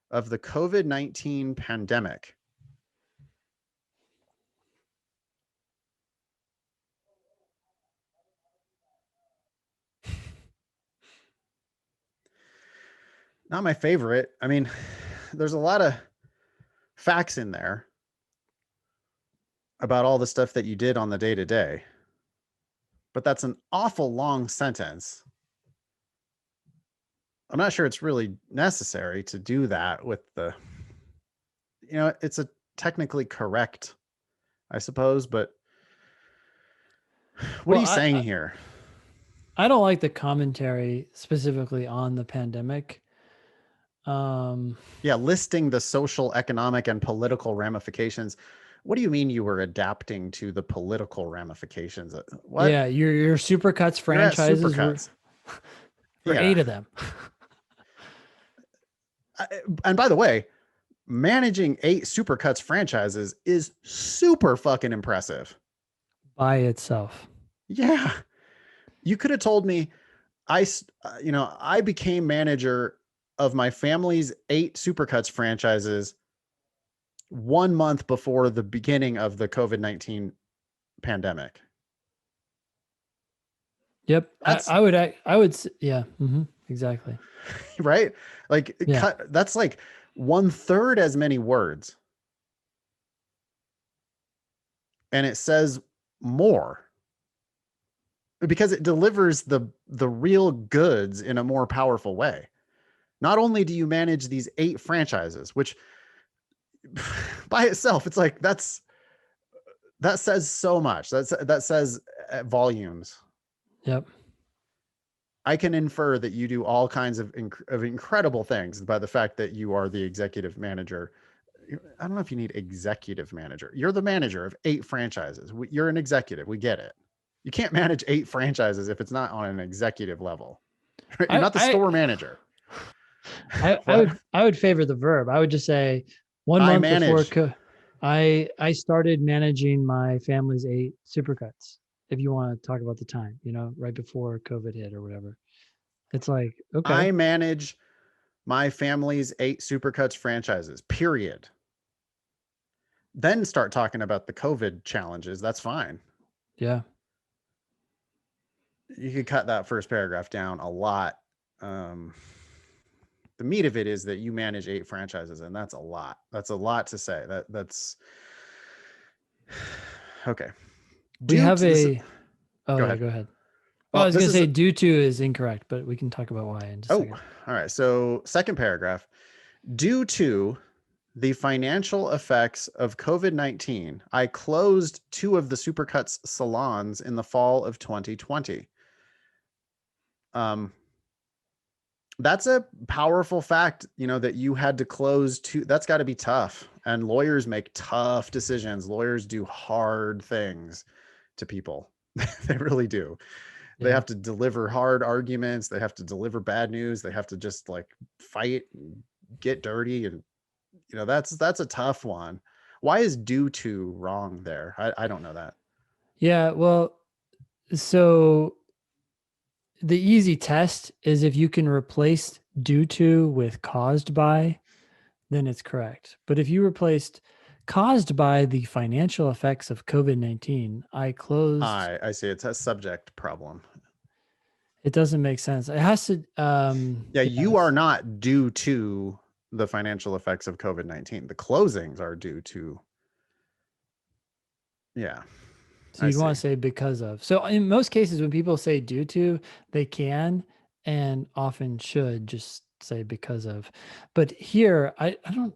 of the COVID-19 pandemic. Not my favorite. I mean, there's a lot of facts in there about all the stuff that you did on the day-to-day, but that's an awful long sentence. I'm not sure it's really necessary to do that with it's a technically correct, I suppose, but what are you saying here? I don't like the commentary specifically on the pandemic. Yeah, listing the social, economic, and political ramifications. What do you mean you were adapting to the political ramifications? What? Yeah, your Supercuts franchises were 8 of them. And by the way, managing 8 Supercuts franchises is super fucking impressive by itself. Yeah. You could have told me I became manager of my family's 8 Supercuts franchises 1 month before the beginning of the COVID-19 pandemic. Yep. That's yeah. Exactly. right. Like Yeah. that's like 1/3 as many words. And it says more because it delivers the real goods in a more powerful way. Not only do you manage these 8 franchises, which by itself, it's like that says so much. That says volumes. Yep. I can infer that you do all kinds of incredible things by the fact that you are the executive manager. I don't know if you need executive manager. You're the manager of 8 franchises. You're an executive. We get it. You can't manage 8 franchises if it's not on an executive level. You're I not the I store manager. I would favor the verb. I would just say 1 month before manage. I started managing my family's 8 supercuts. If you want to talk about the time, right before COVID hit or whatever. It's like, okay. I manage my family's 8 Supercuts franchises, period. Then start talking about the COVID challenges. That's fine. Yeah. You could cut that first paragraph down a lot. The meat of it is that you manage 8 franchises, and that's a lot. That's a lot to say. That's okay. We Due have to this, oh go yeah, ahead. go ahead. Well, I Well, was this gonna is say due to is incorrect, but we can talk about why in just a second. all right. So, second paragraph. Due to the financial effects of COVID-19, I closed 2 of the Supercuts salons in the fall of 2020. That's a powerful fact, that you had to close 2. That's got to be tough. And lawyers make tough decisions. Lawyers do hard things to people. They really do. They Yeah. have to deliver hard arguments. They have to deliver bad news. They have to just like fight, and get dirty, and that's a tough one. Why is due to wrong there? I don't know that. Yeah, well, so the easy test is if you can replace due to with caused by, then it's correct. But if you replaced caused by the financial effects of COVID-19, I closed, I see. It's a subject problem. it doesn't make sense. It has to, Yeah, you are yes. not due to the financial effects of COVID-19. The closings are due to. Yeah, So I you'd want see. to say because of. So in most cases, when people say due to, they can and often should just say because of. But here, I don't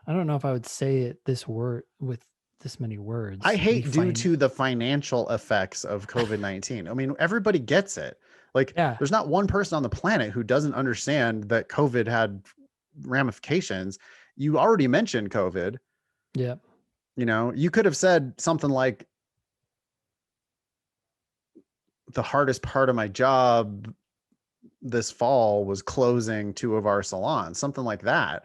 know if I would say it this word with this many I words. hate due to the financial effects of COVID-19. I mean, everybody gets it. Like, Yeah. there's not one person on the planet who doesn't understand that COVID had ramifications. You already mentioned COVID. Yeah. You could have said something like, the hardest part of my job this fall was closing 2 of our salons, something like that.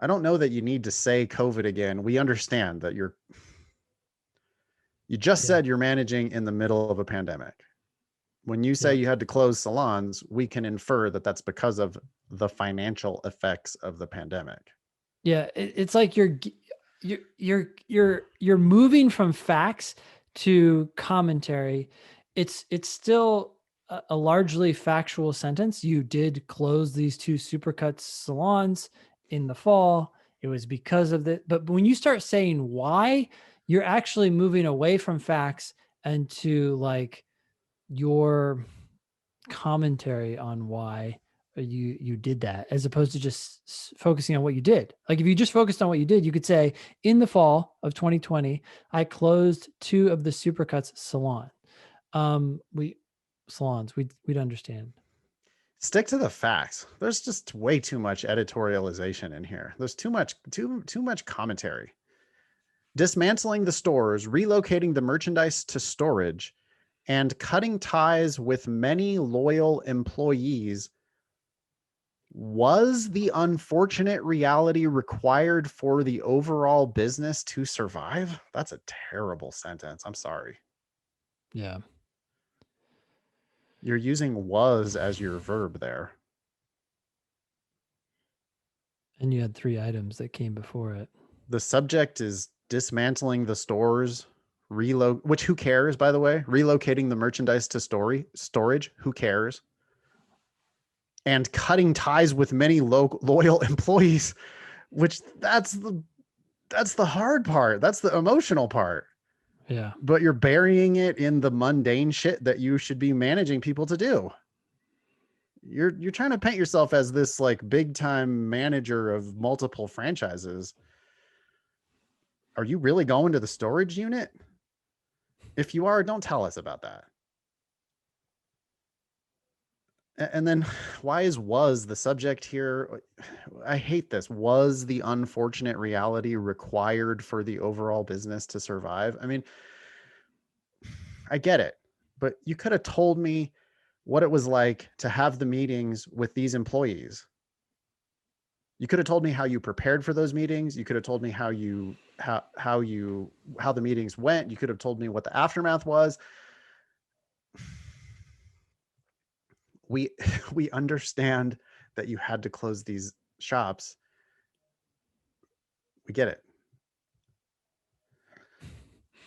I don't know that you need to say COVID again. We understand that you just Yeah. said you're managing in the middle of a pandemic. When you say Yeah. you had to close salons, we can infer that that's because of the financial effects of the pandemic. Yeah. It's like you're moving from facts to commentary. It's still a largely factual sentence. You did close these 2 Supercuts salons in the fall. It was because of that. But when you start saying why, you're actually moving away from facts and to like your commentary on why you did that, as opposed to just focusing on what you did. Like if you just focused on what you did, you could say in the fall of 2020 I closed 2 of the Supercuts we salons, we'd understand. Stick to the facts. There's just way too much editorialization in here. There's too much commentary. Dismantling the stores, relocating the merchandise to storage, and cutting ties with many loyal employees was the unfortunate reality required for the overall business to survive. That's a terrible sentence. I'm sorry. Yeah. You're using was as your verb there. And you had 3 items that came before it. The subject is dismantling the stores, which who cares, by the way? Relocating the merchandise to storage, who cares? And cutting ties with many loyal employees, which that's the hard part. That's the emotional part. Yeah. But you're burying it in the mundane shit that you should be managing people to do. You're trying to paint yourself as this like big time manager of multiple franchises. Are you really going to the storage unit? If you are, don't tell us about that. And then why is was the subject here? I hate this. Was the unfortunate reality required for the overall business to survive? I mean, I get it, but you could have told me what it was like to have the meetings with these employees. You could have told me how you prepared for those meetings. You could have told me how the meetings went. You could have told me what the aftermath was. We we understand that you had to close these shops. We get it.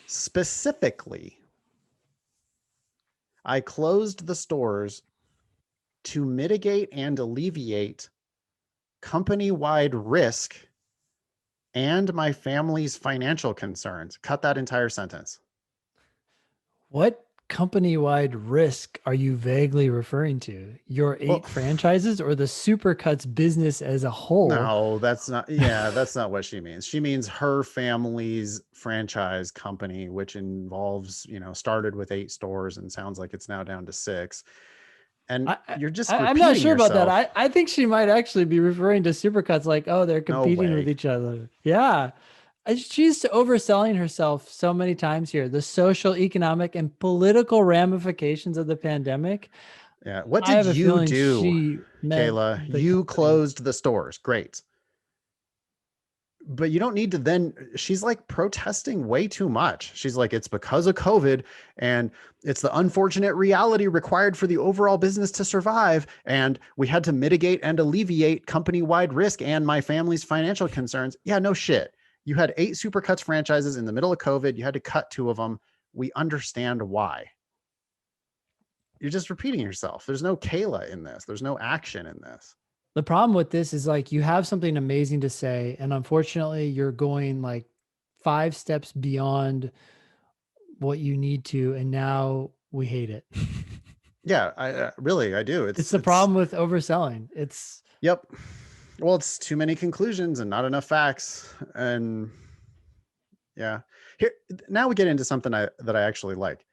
Specifically, I closed the stores to mitigate and alleviate company-wide risk and my family's financial concerns. Cut that entire sentence. What company-wide risk are you vaguely referring to? Your Well, 8 franchises or the Supercuts business as a whole? no, that's not what she means. She means her family's franchise company, which involves, started with 8 stores and sounds like it's now down to 6. And you're just I'm not repeating sure about that. yourself. I think she might actually be referring to Supercuts like, oh, they're No competing with way. each other. Yeah. She's overselling herself so many times here. The social, economic, and political ramifications of the pandemic. Yeah. What I did have a you feeling do, she meant Kayla? the You company. closed the stores. Great. But you don't need to then, she's like protesting way too much. She's like, it's because of COVID and it's the unfortunate reality required for the overall business to survive. And we had to mitigate and alleviate company wide risk and my family's financial concerns. Yeah, no shit. You had 8 Supercuts franchises in the middle of COVID. You had to cut 2 of them. We understand why. You're just repeating yourself. There's no Kayla in this, there's no action in this. The problem with this is like you have something amazing to say, and unfortunately, you're going like 5 steps beyond what you need to, and now we hate it. Yeah, I really, I do. It's the problem with overselling. It's Yep. Well, it's too many conclusions and not enough facts. And yeah, here now we get into something that I actually like.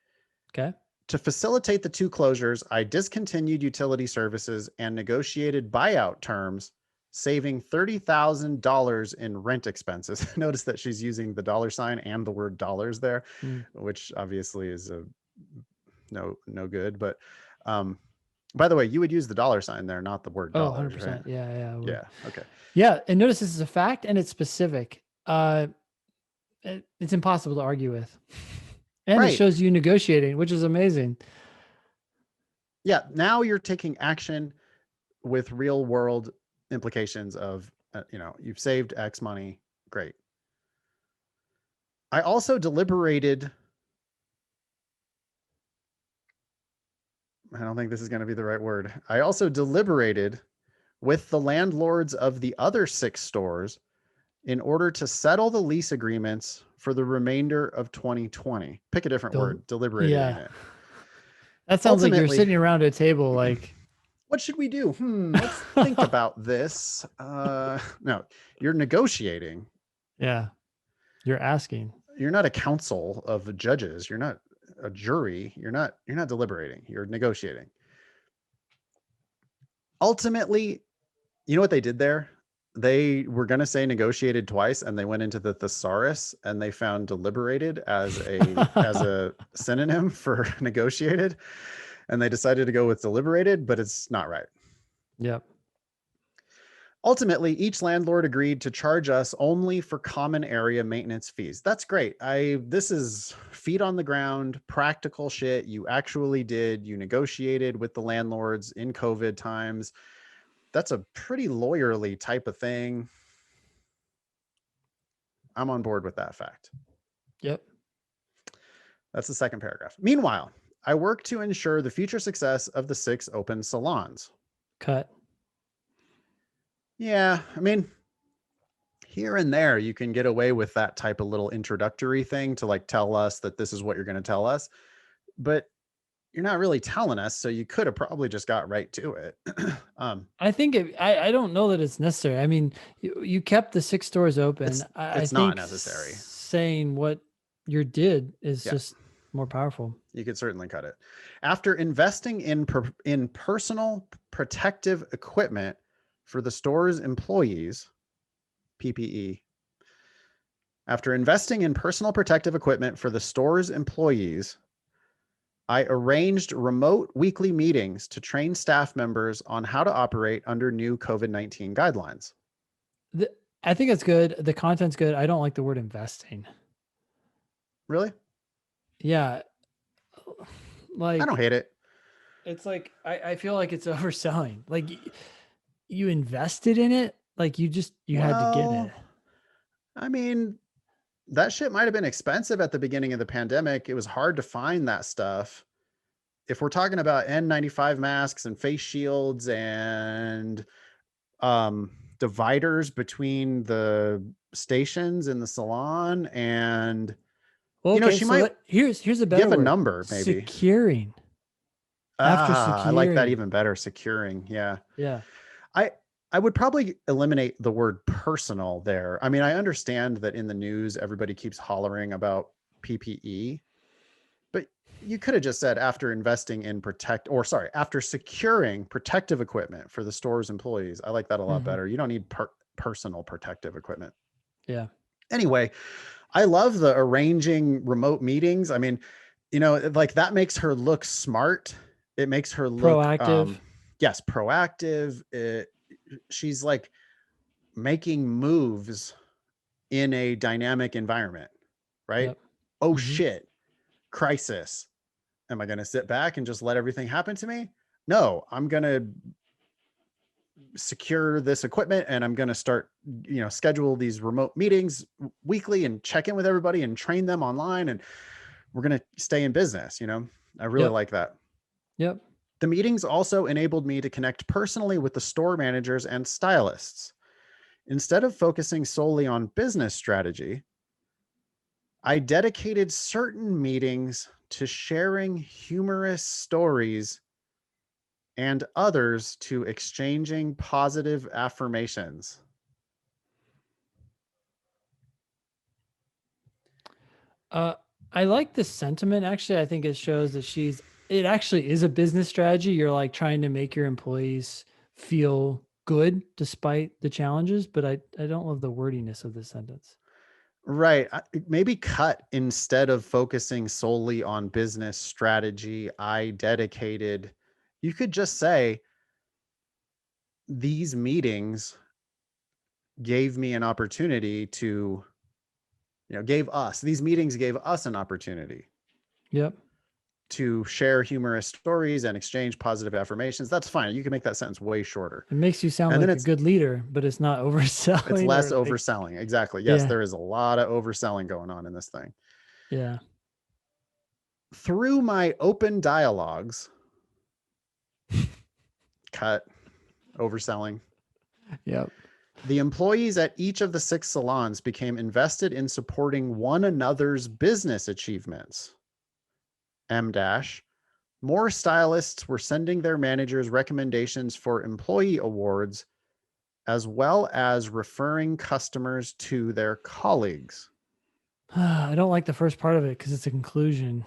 okay. To facilitate the 2 closures, I discontinued utility services and negotiated buyout terms, saving $30,000 in rent expenses. Notice that she's using the dollar sign and the word dollars there, Mm. which obviously is a no good. But by the way, you would use the dollar sign there, not the word Oh, dollars, right? 100%. Yeah, yeah, I would. Yeah. Okay. Yeah, and notice this is a fact and it's specific. It's impossible to argue with. And it Right. shows you negotiating, which is amazing. Yeah. Now you're taking action with real world implications of, you've saved X money. Great. I also deliberated. I don't think this is going to be the right word. I also deliberated with the landlords of the other 6 stores in order to settle the lease agreements for the remainder of 2020. Pick a different Del- word. Deliberated ain't yeah. it? That sounds like you're Ultimately, sitting around a table like what should we do? Let's think about this. No, you're negotiating. yeah, you're asking. You're not a council of judges. You're not a jury. You're not deliberating. You're negotiating. Ultimately, you know what they did there? They were going to say negotiated twice and they went into the thesaurus and they found deliberated as a synonym for negotiated, and they decided to go with deliberated, but it's not right. Yep. Ultimately, each landlord agreed to charge us only for common area maintenance fees. That's great. This is feet on the ground, practical shit. You actually did. You negotiated with the landlords in COVID times. that's a pretty lawyerly type of thing. I'm on board with that fact. Yep. That's the second paragraph. Meanwhile, I work to ensure the future success of the 6 open salons. Cut. Yeah, I mean, here and there, you can get away with that type of little introductory thing to like tell us that this is what you're going to tell us. But you're not really telling us. So you could have probably just got right to it. I think I don't know that it's necessary. I mean, you kept the 6 stores open. I it's not think necessary. saying what you did is Yeah. just more powerful. You could certainly cut it. After investing in personal protective equipment for the store's employees, PPE. After investing in personal protective equipment for the store's employees, I arranged remote weekly meetings to train staff members on how to operate under new COVID-19 guidelines. I think it's good. The content's good. I don't like the word investing. Really? Yeah. I don't Like, hate it. it's like, I feel like it's overselling. Like, you invested in it. Like, you had to get it. I mean, that shit might have been expensive at the beginning of the pandemic. It was hard to find that stuff. If we're talking about N95 masks and face shields and dividers between the stations in the salon, and Well, okay, she so might here's a better give a word. number, maybe. Securing. After I like that securing. even better. Securing. Yeah. Yeah. I would probably eliminate the word personal there. I mean, I understand that in the news, everybody keeps hollering about PPE, but you could have just said after investing in after securing protective equipment for the store's employees. I like that a lot better. You don't need personal protective equipment. Yeah. Anyway, I love the arranging remote meetings. I mean, like that makes her look smart. It makes her look proactive. Yes, proactive. She's like making moves in a dynamic environment, right? Yep. Oh shit, crisis. Am I going to sit back and just let everything happen to me? No, I'm going to secure this equipment and I'm going to start, schedule these remote meetings weekly and check in with everybody and train them online. And we're going to stay in business. I really like that. Yep. The meetings also enabled me to connect personally with the store managers and stylists. Instead of focusing solely on business strategy, I dedicated certain meetings to sharing humorous stories and others to exchanging positive affirmations. I like this sentiment. Actually, I think it shows that it actually is a business strategy. You're like trying to make your employees feel good despite the challenges, but I don't love the wordiness of this sentence. Right. Maybe cut instead of focusing solely on business strategy. You could just say, these meetings gave me an opportunity to, these meetings gave us an opportunity. Yep. To share humorous stories and exchange positive affirmations. That's fine. You can make that sentence way shorter. It makes you sound like a good leader, but it's not overselling. It's less overselling. Exactly. Yes, there is a lot of overselling going on in this thing. Yeah. Through my open dialogues, cut, overselling. Yep. The employees at each of the 6 salons became invested in supporting one another's business achievements. More stylists were sending their managers recommendations for employee awards, as well as referring customers to their colleagues. I don't like the first part of it because it's a conclusion.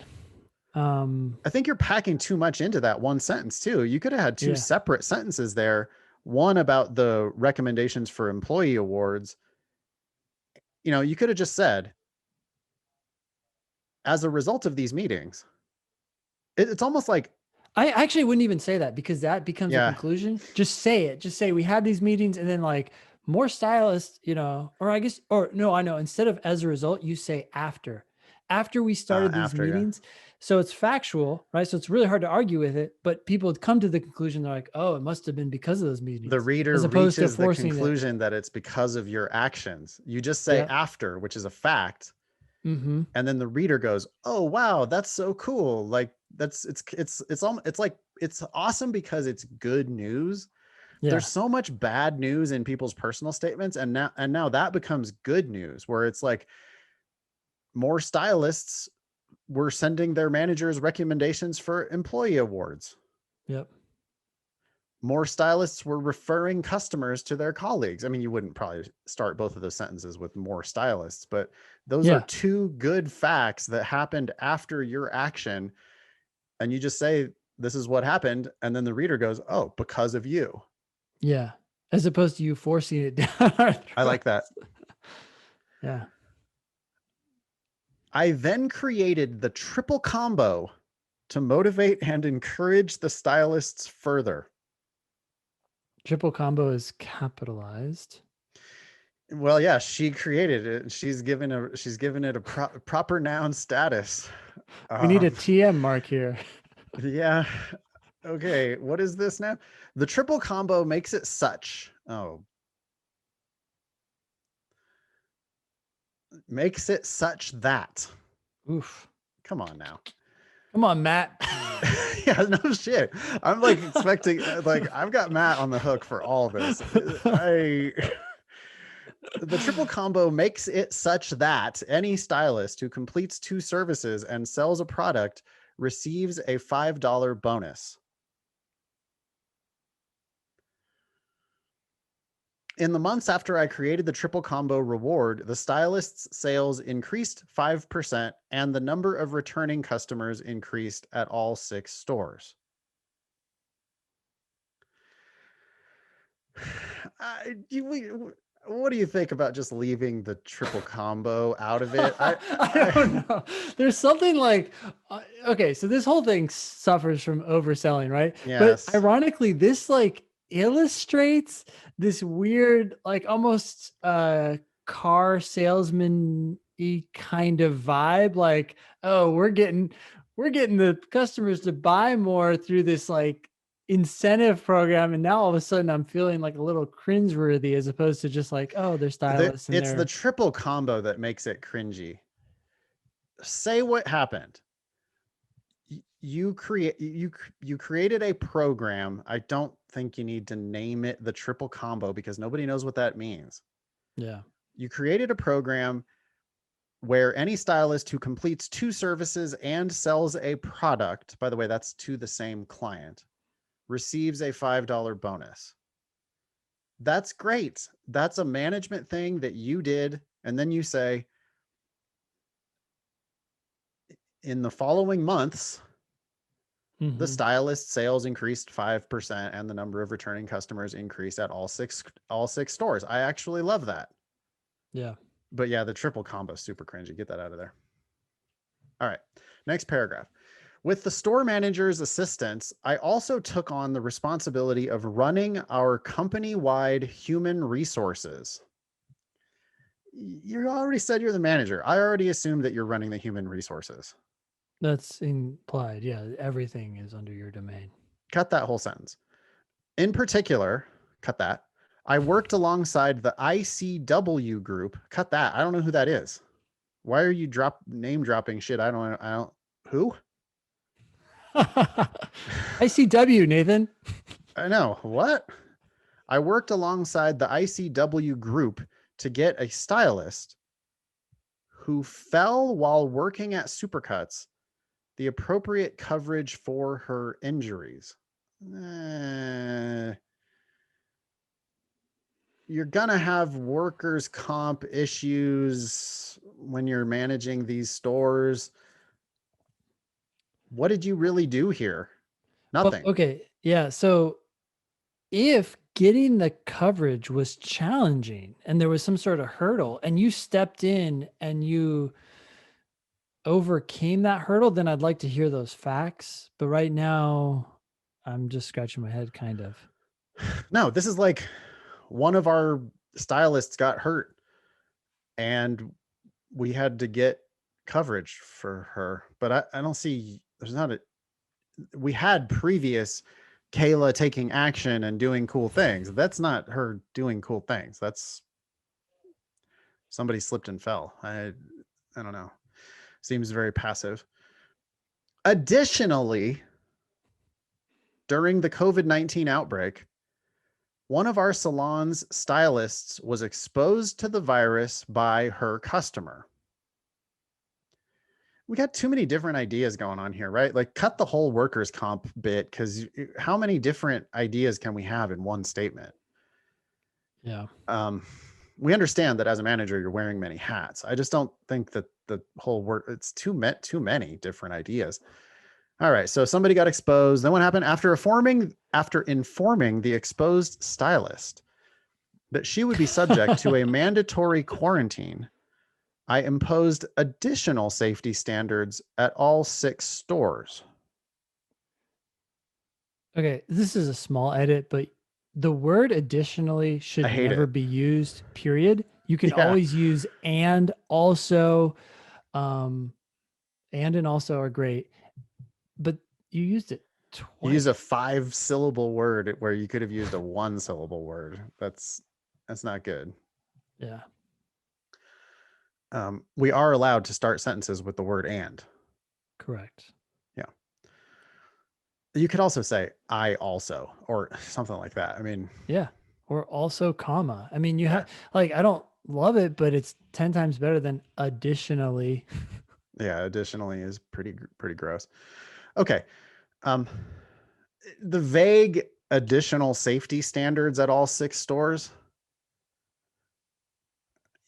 I think you're packing too much into that one sentence too. You could have had 2 separate sentences there. One about the recommendations for employee awards. You could have just said, as a result of these meetings, it's almost like, I actually wouldn't even say that because that becomes a conclusion. Just say it. Just say we had these meetings and then like more stylists, or no, I know. Instead of as a result, you say after we started these meetings, So it's factual, right? So it's really hard to argue with it, but people would come to the conclusion, they're like, oh, it must have been because of those The meetings, reader as opposed to reaches the forcing it. conclusion that it's because of your actions. You just say Yep. after, which is a fact, Mm-hmm. and then the reader goes, "Oh wow, that's so cool!" Like it's like it's awesome because it's good news. There's Yeah. so much bad news in people's personal statements, and now that becomes good news, where it's like more stylists were sending their managers recommendations for employee awards. Yep. More stylists were referring customers to their colleagues. I mean, you wouldn't probably start both of those sentences with more stylists, but those are Yeah. two good facts that happened after your action. And you just say, this is what happened. And then the reader goes, oh, because of you. Yeah. As opposed to you forcing it down our I like that. throats. Yeah. I then created the triple combo to motivate and encourage the stylists further. Triple combo is capitalized. Well, yeah, she created it. She's given it a proper noun status. We need a Um, TM mark here. yeah. Okay. What is this now? The triple combo makes it such. Oh, makes it such that. Oof. Come on now. Come on, Matt. Yeah, no shit. I'm like expecting, like, I've got Matt on the hook for all this. The triple combo makes it such that any stylist who completes 2 services and sells a product receives a $5 bonus. In the months after I created the triple combo reward, the stylist's sales increased 5% and the number of returning customers increased at all 6 stores. What do you think about just leaving the triple combo out of it? I don't know. There's something like, okay, so this whole thing suffers from overselling, right? But Yes. ironically, this like illustrates this weird, like almost car salesman kind of vibe. Like, oh, we're getting the customers to buy more through this like incentive program, and now all of a sudden I'm feeling like a little cringeworthy as opposed to just like, oh, they're stylists and It's the they're triple combo that makes it cringy. Say what happened. You created a program. I don't think you need to name it the triple combo because nobody knows what that means. yeah. You created a program where any stylist who completes 2 services and sells a product, by the way, that's to the same client, receives a $5 bonus. That's great. That's a management thing that you did. And then you say, in the following months, the Mm-hmm. stylist sales increased 5% and the number of returning customers increased at all six stores. I actually love that. Yeah. But yeah, the triple combo is super cringy. Get that out of there. All right. Next paragraph. With the store manager's assistance, I also took on the responsibility of running our company-wide human resources. You already said you're the manager. I already assumed that you're running the human resources. That's implied. Yeah. Everything is under your domain. Cut that whole sentence. In particular, cut that. I worked alongside the ICW group. Cut that. I don't know who that is. Why are you name dropping shit? I don't who? ICW, Nathan. I know. What? I worked alongside the ICW group to get a stylist who fell while working at Supercuts the appropriate coverage for her injuries. You're going to have workers' comp issues when you're managing these stores. What did you really do here? But Nothing. okay. Yeah. So if getting the coverage was challenging and there was some sort of hurdle and you stepped in and you overcame that hurdle, then I'd like to hear those facts. But right now, I'm just scratching my head, kind of. No, this is like one of our stylists got hurt and we had to get coverage for her, but I don't see, there's not a, we had previous Kayla taking action and doing cool things. That's not her doing cool things. That's somebody slipped and fell. I don't know. Seems very passive. Additionally, during the COVID-19 outbreak, one of our salon's stylists was exposed to the virus by her customer. We got too many different ideas going on here, right? Like cut the whole workers' comp bit, because how many different ideas can we have in one statement? Yeah. We understand that as a manager, you're wearing many hats. I just don't think that the whole work, it's too many different ideas. All right. So somebody got exposed. Then what happened? After informing the exposed stylist that she would be subject to a mandatory quarantine, I imposed additional safety standards at all 6 stores. Okay, this is a small edit, but the word additionally should I hate never it. be used, period. You can Yeah. always use and also, and also are great, but you used it You use a twice. 5-syllable word where you could have used a 1-syllable word. That's not good. Yeah. We are allowed to start sentences with the word and. Correct. Yeah. You could also say I also or something like that. I mean, Yeah. Or also comma. I mean, you yeah. have like, I don't love it, but it's 10 times better than additionally. Yeah, additionally is pretty gross. Okay. Um the vague additional safety standards at all 6 stores.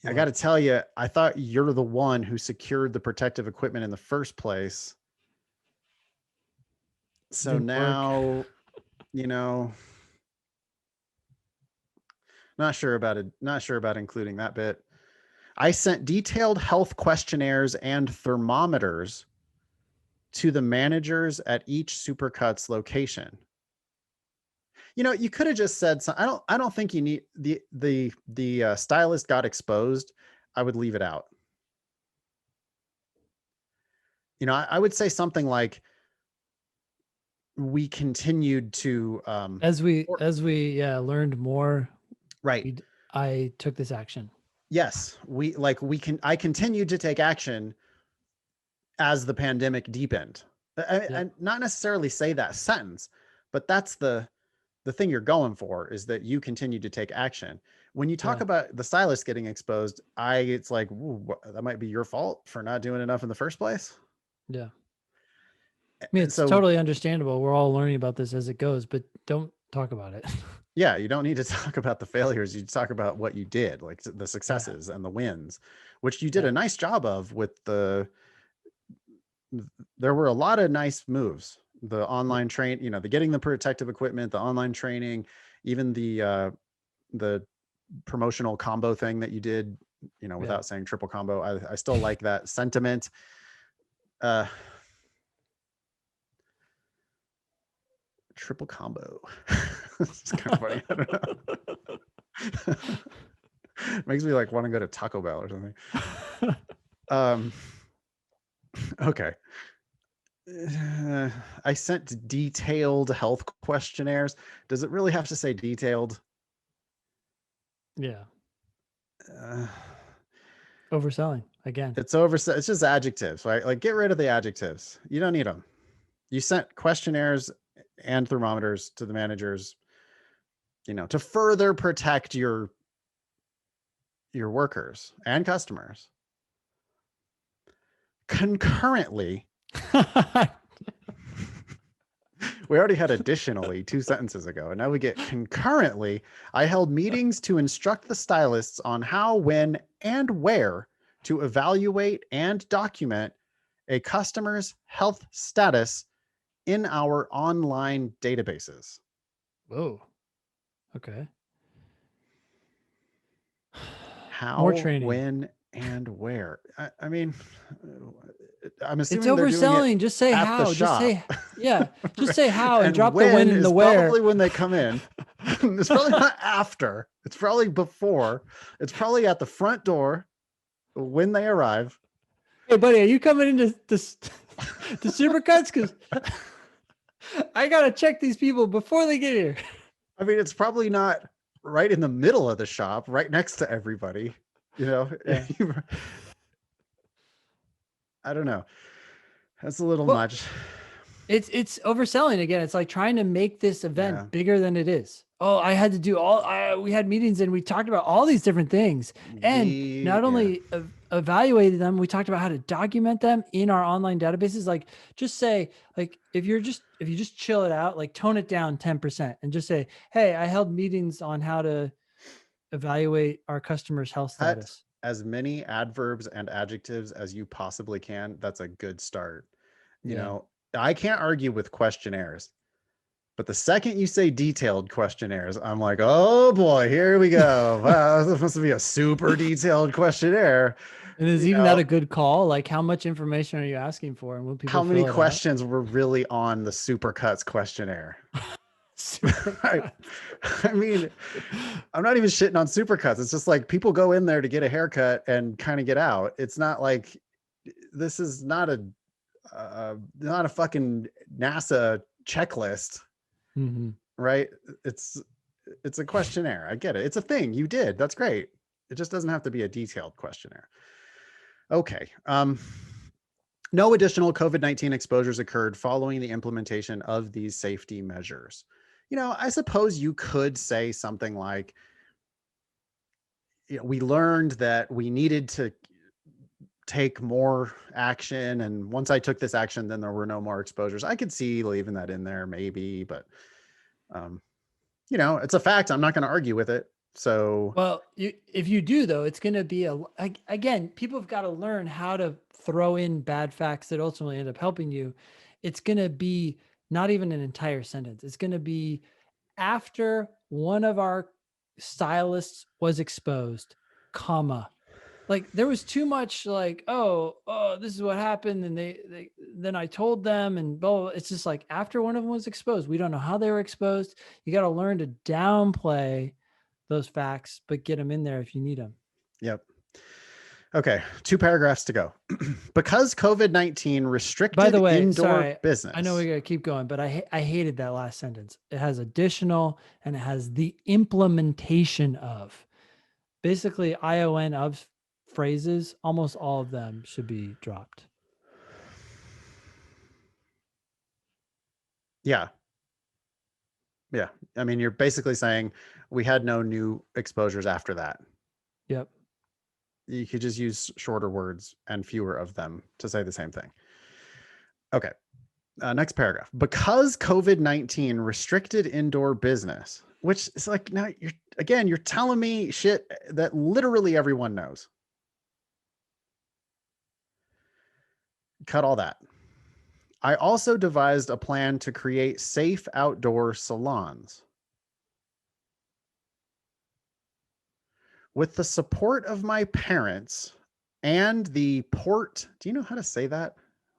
I got What? to tell you, I thought you're the one who secured the protective equipment in the first place. So Didn't work. now, you know, not sure about including that bit. I sent detailed health questionnaires and thermometers to the managers at each Supercuts location. You could have just said something. I don't think you need the stylist got exposed. I would leave it out. I would say something like, we continued to As we learned more, right. I took this action. Yes, I continued to take action as the pandemic deepened. Yep. And not necessarily say that sentence, but that's the thing you're going for, is that you continue to take action. When you talk Yeah. about the stylist getting exposed, it's like, that might be your fault for not doing enough in the first place. Yeah. I mean, And it's so, totally understandable. We're all learning about this as it goes, but don't talk about it. yeah, you don't need to talk about the failures. You talk about what you did, like the Yeah. successes and the wins, which you did Yeah. a nice job of with there were a lot of nice moves. The online the getting the protective equipment, the online training, even the promotional combo thing that you did, Yeah. without saying triple combo. I still like that sentiment. Uh, Triple combo. It's kind of funny. I don't know. Makes me like want to go to Taco Bell or something. Um, okay. I sent detailed health questionnaires. Does it really have to say detailed? Yeah. Uh, Overselling again. it's it's just adjectives, right? Like, get rid of the adjectives. You don't need them. You sent questionnaires and thermometers to the managers, to further protect your workers and customers. Concurrently, we already had additionally 2 sentences ago, and now we get concurrently. I held meetings to instruct the stylists on how, when, and where to evaluate and document a customer's health status in our online databases. Whoa. Okay. More How, training. when, and where. I mean, I'm It's assuming they're doing it overselling. Just say at the how. Just say, shop. yeah. Just say how and And drop the when when and the is where. probably when they come in. It's probably not after. It's probably before. It's probably at the front door when they arrive. Hey, buddy, are you coming into this to Supercuts? Because I gotta check these people before they get here. I mean, it's probably not right in the middle of the shop, right next to everybody. You know, Yeah. I don't know. That's a little Well, much. it's overselling again. It's like trying to make this Yeah. event bigger than it is. Oh, I had to do we had meetings and we talked about all these different things. And not Yeah. only evaluated them, we talked about how to document them in our online databases. Like just say, like, if you just chill it out, like tone it down 10% and just say, hey, I held meetings on how to evaluate our customers' health Cut status. as many adverbs and adjectives as you possibly can. That's a good start. You Yeah. know, I can't argue with questionnaires, but the second you say detailed questionnaires, I'm like, oh boy, here we go. Wow, this must be a super detailed questionnaire. And is You even that know, a good call? Like, how much information are you asking for, and will people how many fill it out? questions were really on the supercuts questionnaire? Super I, cut. I mean, I'm not even shitting on supercuts. It's just like people go in there to get a haircut and kind of get out. It's not like this is not a fucking NASA checklist, Mm-hmm. right? It's it's a questionnaire. I get it. It's a thing you did. That's great. It just doesn't have to be a detailed questionnaire. Okay. No additional COVID-19 exposures occurred following the implementation of these safety measures. You know, I suppose you could say something like, you know, we learned that we needed to take more action, and once I took this action, then there were no more exposures. I could see leaving that in there maybe, but um, you know, it's a fact. I'm not going to argue with it. So Well, if you do though, it's going to be again, people have got to learn how to throw in bad facts that ultimately end up helping you. It's going to be not even an entire sentence. It's going to be after one of our stylists was exposed, comma. Like there was too much like, oh, this is what happened. And then I told them and blah, blah, blah. It's just like after one of them was exposed, we don't know how they were exposed. You got to learn to downplay those facts, but get them in there if you need them. yep. Okay, 2 paragraphs to go. Because COVID-19 By restricted the way, indoor sorry, I know we business. got to keep going, but I hated that last sentence. It has additional and it has the implementation of. Basically, ION of phrases, almost all of them should be dropped. Yeah. Yeah. I mean, you're basically saying we had no new exposures after that. Yep. You could just use shorter words and fewer of them to say the same thing. Okay. Next paragraph. Because COVID-19 restricted indoor business, which is like, now you're telling me shit that literally everyone knows. Cut all that. I also devised a plan to create safe outdoor salons. With the support of my parents and the port, do you know how to say that?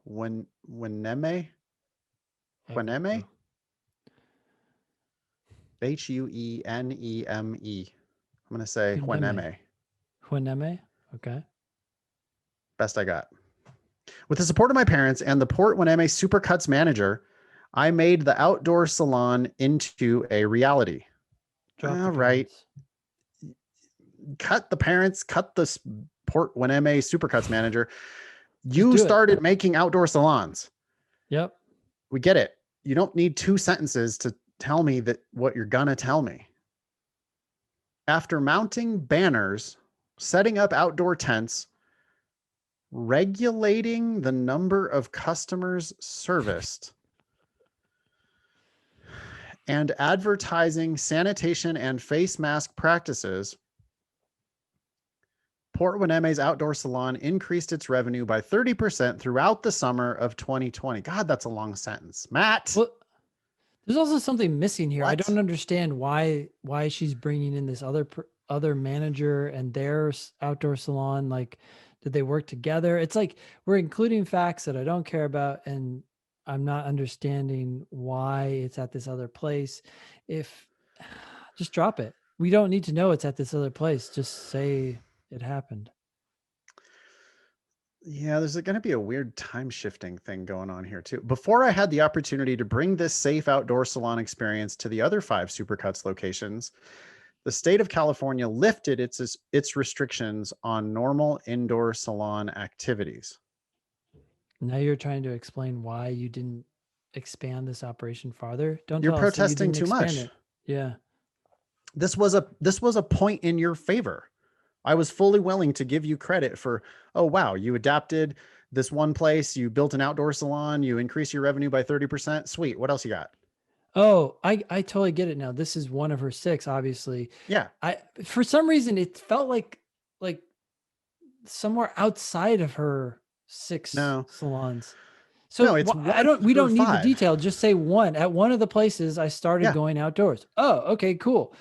Hueneme? Hueneme? Hueneme. I'm going to say Hueneme. Hueneme. Hueneme. Okay. Best I got. With the support of my parents and the Port Hueneme Supercuts manager, I made the outdoor salon into a reality. Drop the All right. parents. Cut the parents, cut the Port Hueneme Supercuts manager. Just You do it. started making outdoor salons. Yep. We get it. You don't need 2 sentences to tell me that what you're going to tell me. After mounting banners, setting up outdoor tents, regulating the number of customers serviced, and advertising sanitation and face mask practices, Port Hueneme's outdoor salon increased its revenue by 30% throughout the summer of 2020. God, that's a long sentence. Matt, Well, there's also something missing here. I what? don't understand why she's bringing in this other manager and their outdoor salon. Like, did they work together? It's like we're including facts that I don't care about, and I'm not understanding why it's at this other place. If just drop it. We don't need to know it's at this other place. Just say it happened. Yeah, there's going to be a weird time shifting thing going on here too. Before I had the opportunity to bring this safe outdoor salon experience to the other 5 Supercuts locations, the state of California lifted its restrictions on normal indoor salon activities. Now you're trying to explain why you didn't expand this operation farther. Don't You're tell us that you protesting didn't too expand much. it. Yeah. This was a point in your favor. I was fully willing to give you credit for, oh wow, you adapted this one place, you built an outdoor salon, you increase your revenue by 30%. Sweet. What else you got? Oh, I totally get it now. This is one of her 6, obviously. Yeah. I for some reason it felt like somewhere outside of her 6 No. salons. No, So it's I one don't. We through don't need the five. detail. Just say one. At one of the places, I started Yeah. going outdoors. Oh, okay, cool.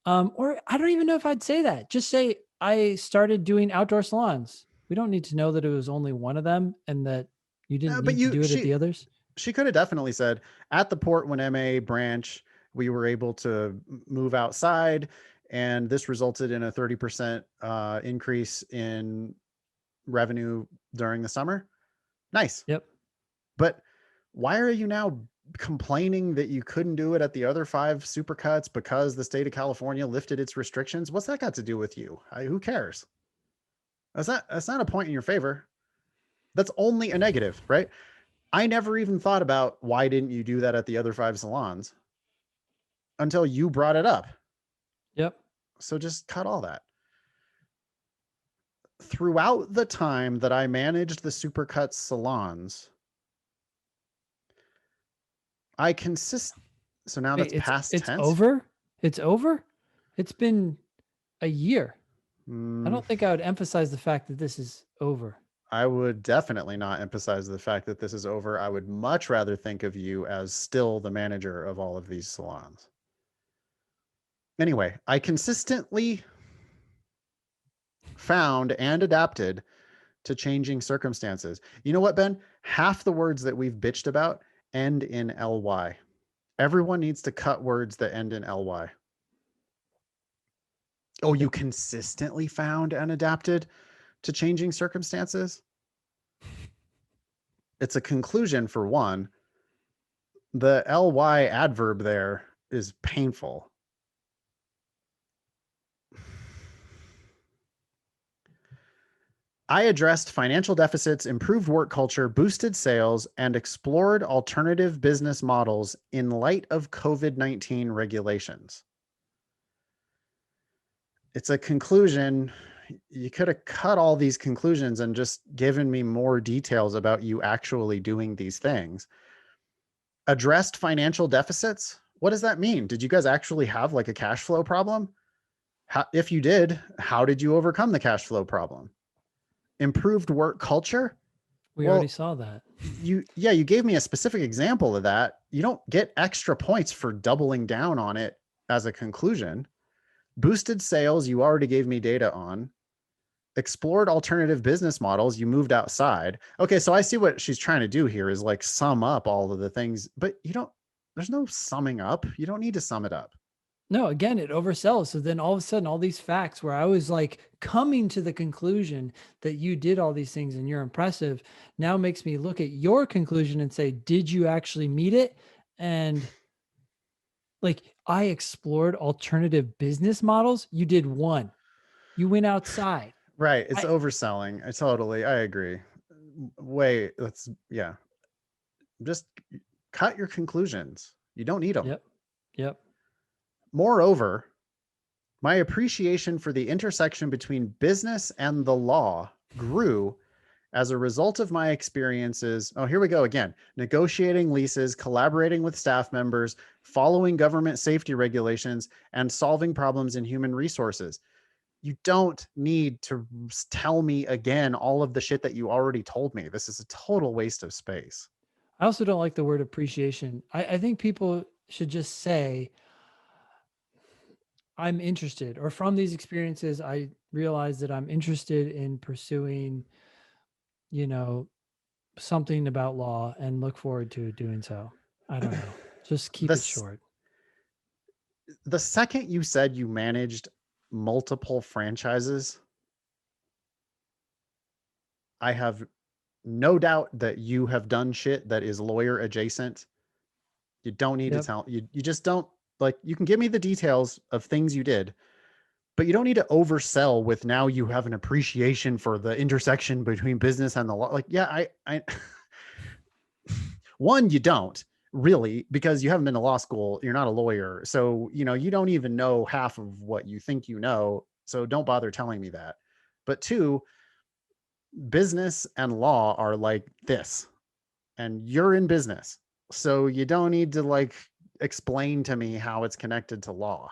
Or I don't even know if I'd say that. Just say I started doing outdoor salons. We don't need to know that it was only one of them and that you didn't But need to you do it at she the others. she could have definitely said at the Portland MA branch, we were able to move outside, and this resulted in a 30% increase in revenue during the summer. Nice. Yep. But why are you now complaining that you couldn't do it at the other 5 Supercuts because the state of California lifted its restrictions? What's that got to do with you? Who cares? That's not a point in your favor. That's only a negative, right? I never even thought about why didn't you do that at the other 5 salons until you brought it up. Yep. So just cut all that. Throughout the time that I managed the Supercuts salons, I consist. So now Wait, that's past it's tense. over. It's over. It's been a year. I Mm, don't think I would emphasize the fact that this is over. I would definitely not emphasize the fact that this is over. I would much rather think of you as still the manager of all of these salons. Anyway, I consistently found and adapted to changing circumstances. You know what, Ben? Half the words that we've bitched about end in ly. Everyone needs to cut words that end in ly. Oh, you Yep. consistently found and adapted to changing circumstances? It's a conclusion for one. The ly adverb there is painful. I addressed financial deficits, improved work culture, boosted sales, and explored alternative business models in light of COVID-19 regulations. It's a conclusion. You could have cut all these conclusions and just given me more details about you actually doing these things. Addressed financial deficits. What does that mean? Did you guys actually have like a cash flow problem? If you did, how did you overcome the cash flow problem? Improved work culture. We already Well, saw that. you gave me a specific example of that. You don't get extra points for doubling down on it as a conclusion. Boosted sales, you already gave me data on. Explored alternative business models, you moved outside. Okay, so I see what she's trying to do here is like sum up all of the things, but there's no summing up. You don't need to sum it up. No, again, it oversells. So then all of a sudden, all these facts where I was like coming to the conclusion that you did all these things and you're impressive now makes me look at your conclusion and say, did you actually meet it? And like I explored alternative business models. You did one. You went outside. Right, it's I overselling. I agree. Wait, yeah. Just cut your conclusions. You don't need them. Yep. Yep. Moreover, my appreciation for the intersection between business and the law grew as a result of my experiences. Oh, here we go again. Negotiating leases, collaborating with staff members, following government safety regulations, and solving problems in human resources. You don't need to tell me again all of the shit that you already told me. This is a total waste of space. I also don't like the word appreciation. I think people should just say, I'm interested, or from these experiences, I realize that I'm interested in pursuing, you know, something about law and look forward to doing so. I don't know. Just keep it This short. the second you said you managed multiple franchises, I have no doubt that you have done shit that is lawyer adjacent. You don't need to Yep. tell you just don't like you can give me the details of things you did, but you don't need to oversell with now you have an appreciation for the intersection between business and the law. Like, yeah, I one, you don't really because you haven't been to law school. You're not a lawyer. So, you don't even know half of what you think you know. So don't bother telling me that. But two, business and law are like this, and you're in business. So you don't need to like explain to me how it's connected to law.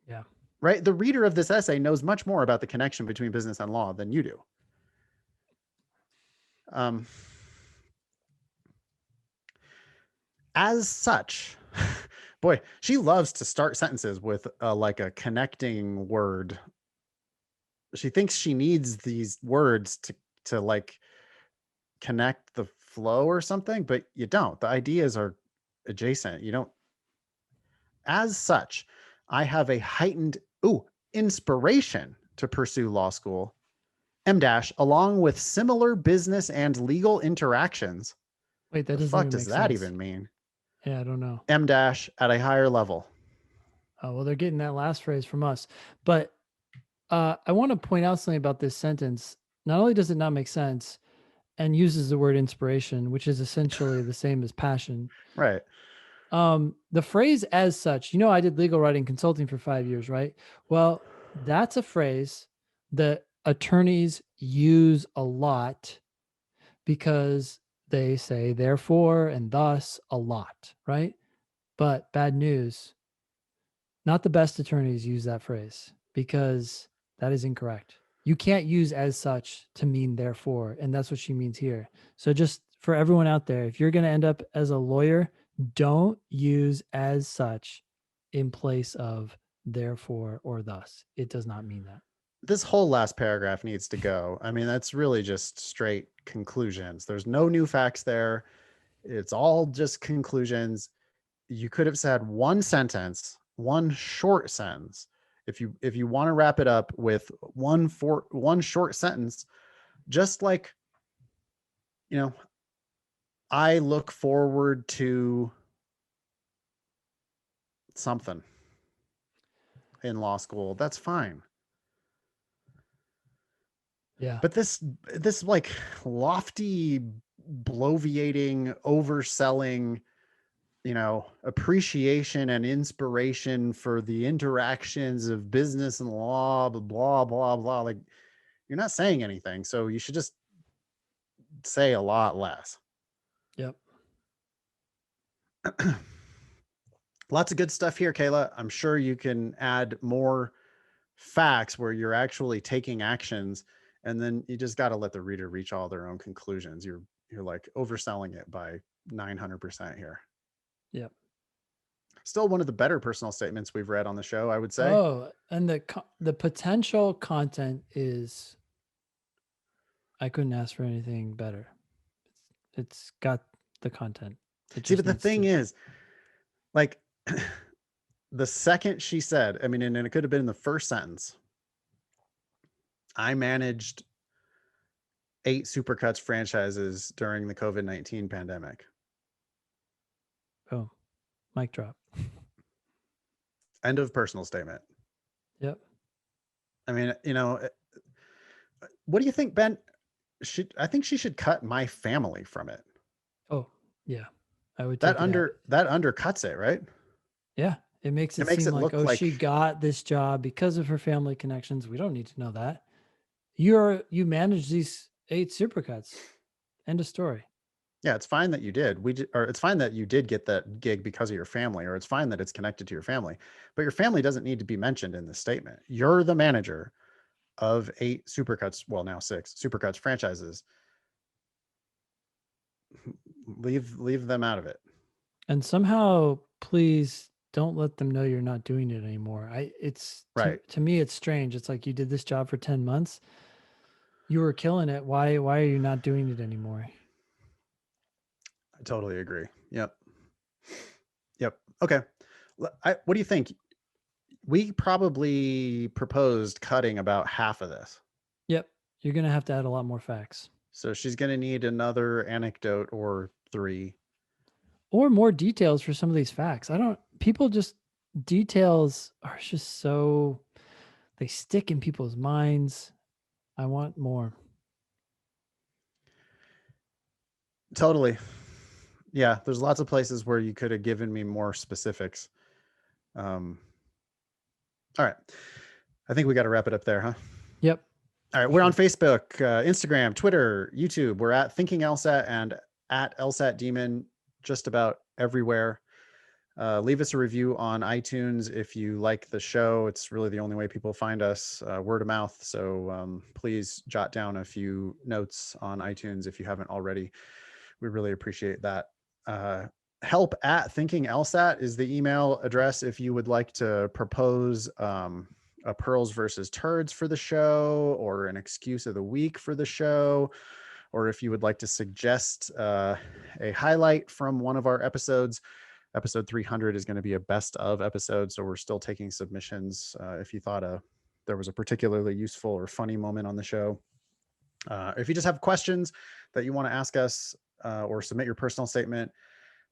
Yeah. Right? The reader of this essay knows much more about the connection between business and law than you do. Um, as such, boy, she loves to start sentences with like a connecting word. She thinks she needs these words to like connect the flow or something, but you don't. The ideas are adjacent. You don't. As such, I have a heightened inspiration to pursue law school. M dash along with similar business and legal interactions. Wait, that The doesn't fuck even does make that sense. even mean? Yeah, I don't know. M dash at a higher level. Oh, well, they're getting that last phrase from us. But I want to point out something about this sentence. Not only does it not make sense and uses the word inspiration, which is essentially the same as passion. Right. The phrase as such, I did legal writing consulting for 5 years, right? Well, that's a phrase that attorneys use a lot because they say therefore and thus a lot, right? But bad news, not the best attorneys use that phrase because that is incorrect. You can't use as such to mean therefore, and that's what she means here. So just for everyone out there, if you're going to end up as a lawyer, don't use as such in place of therefore or thus. It does not mean that. This whole last paragraph needs to go. I mean, that's really just straight conclusions. There's no new facts there. It's all just conclusions. You could have said one sentence, one short sentence. If you want to wrap it up with one short sentence, just like, you know, I look forward to something in law school. That's fine. Yeah. But this like lofty, bloviating, overselling, appreciation and inspiration for the interactions of business and law, blah, blah, blah. Like, you're not saying anything. So you should just say a lot less. Yep. Lots of good stuff here, Kayla. I'm sure you can add more facts where you're actually taking actions, and then you just got to let the reader reach all their own conclusions. You're like overselling it by 900% here. Yep. Still one of the better personal statements we've read on the show, I would say. Oh, and the potential content is I couldn't ask for anything better. It's got the content. It See, just but the needs thing to. is, like, the second she said, I mean, and it could have been in the first sentence, I managed 8 Supercuts franchises during the COVID-19 pandemic. Oh, mic drop. End of personal statement. Yep. I mean, what do you think, Ben? I think she should cut my family from it. Oh, yeah. I would That take it out. undercuts it, right? Yeah. It makes It it makes seem it like, look oh, like, she got this job because of her family connections. We don't need to know that. You manage these 8 supercuts. End of story. yeah, it's fine that you did. Or it's fine that you did get that gig because of your family, or it's fine that it's connected to your family. But your family doesn't need to be mentioned in this statement. You're the manager of 8 Supercuts, well, now 6 Supercuts franchises. Leave them out of it. And somehow please don't let them know you're not doing it anymore. It's Right. to me it's strange. It's like you did this job for 10 months. You were killing it. Why are you not doing it anymore? I totally agree. Yep. Yep. Okay. What do you think? We probably proposed cutting about half of this. Yep. You're going to have to add a lot more facts So she's going to need another anecdote or 3. or more details for some of these facts. People just, details are just so, they stick in people's minds. I want more. Totally. Yeah, there's lots of places where you could have given me more specifics. All right. I think we got to wrap it up there, huh? Yep. All right. We're on Facebook, Instagram, Twitter, YouTube. We're at Thinking LSAT and at LSAT Demon, just about everywhere. Leave us a review on iTunes if you like the show. It's really the only way people find us, word of mouth. So please jot down a few notes on iTunes if you haven't already. We really appreciate that. Help at Thinking LSAT is the email address if you would like to propose a pearls versus turds for the show, or an excuse of the week for the show, or if you would like to suggest a highlight from one of our episodes. Episode 300 is going to be a best of episode, so we're still taking submissions. If you thought there was a particularly useful or funny moment on the show, if you just have questions that you want to ask us, or submit your personal statement,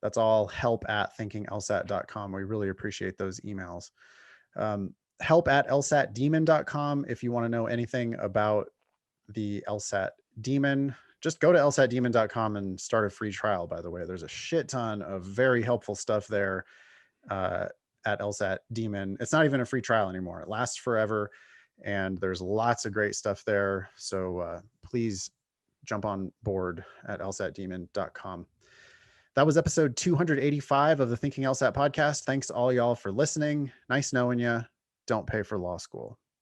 that's all help at thinkinglsat.com. We really appreciate those emails. Help at lsatdemon.com if you want to know anything about the LSAT Demon. Just go to lsatdemon.com and start a free trial, by the way. There's a shit ton of very helpful stuff there at LSAT Demon. It's not even a free trial anymore. It lasts forever, and there's lots of great stuff there. So please jump on board at lsatdemon.com. That was episode 285 of the Thinking LSAT podcast. Thanks to all y'all for listening. Nice knowing you. Don't pay for law school.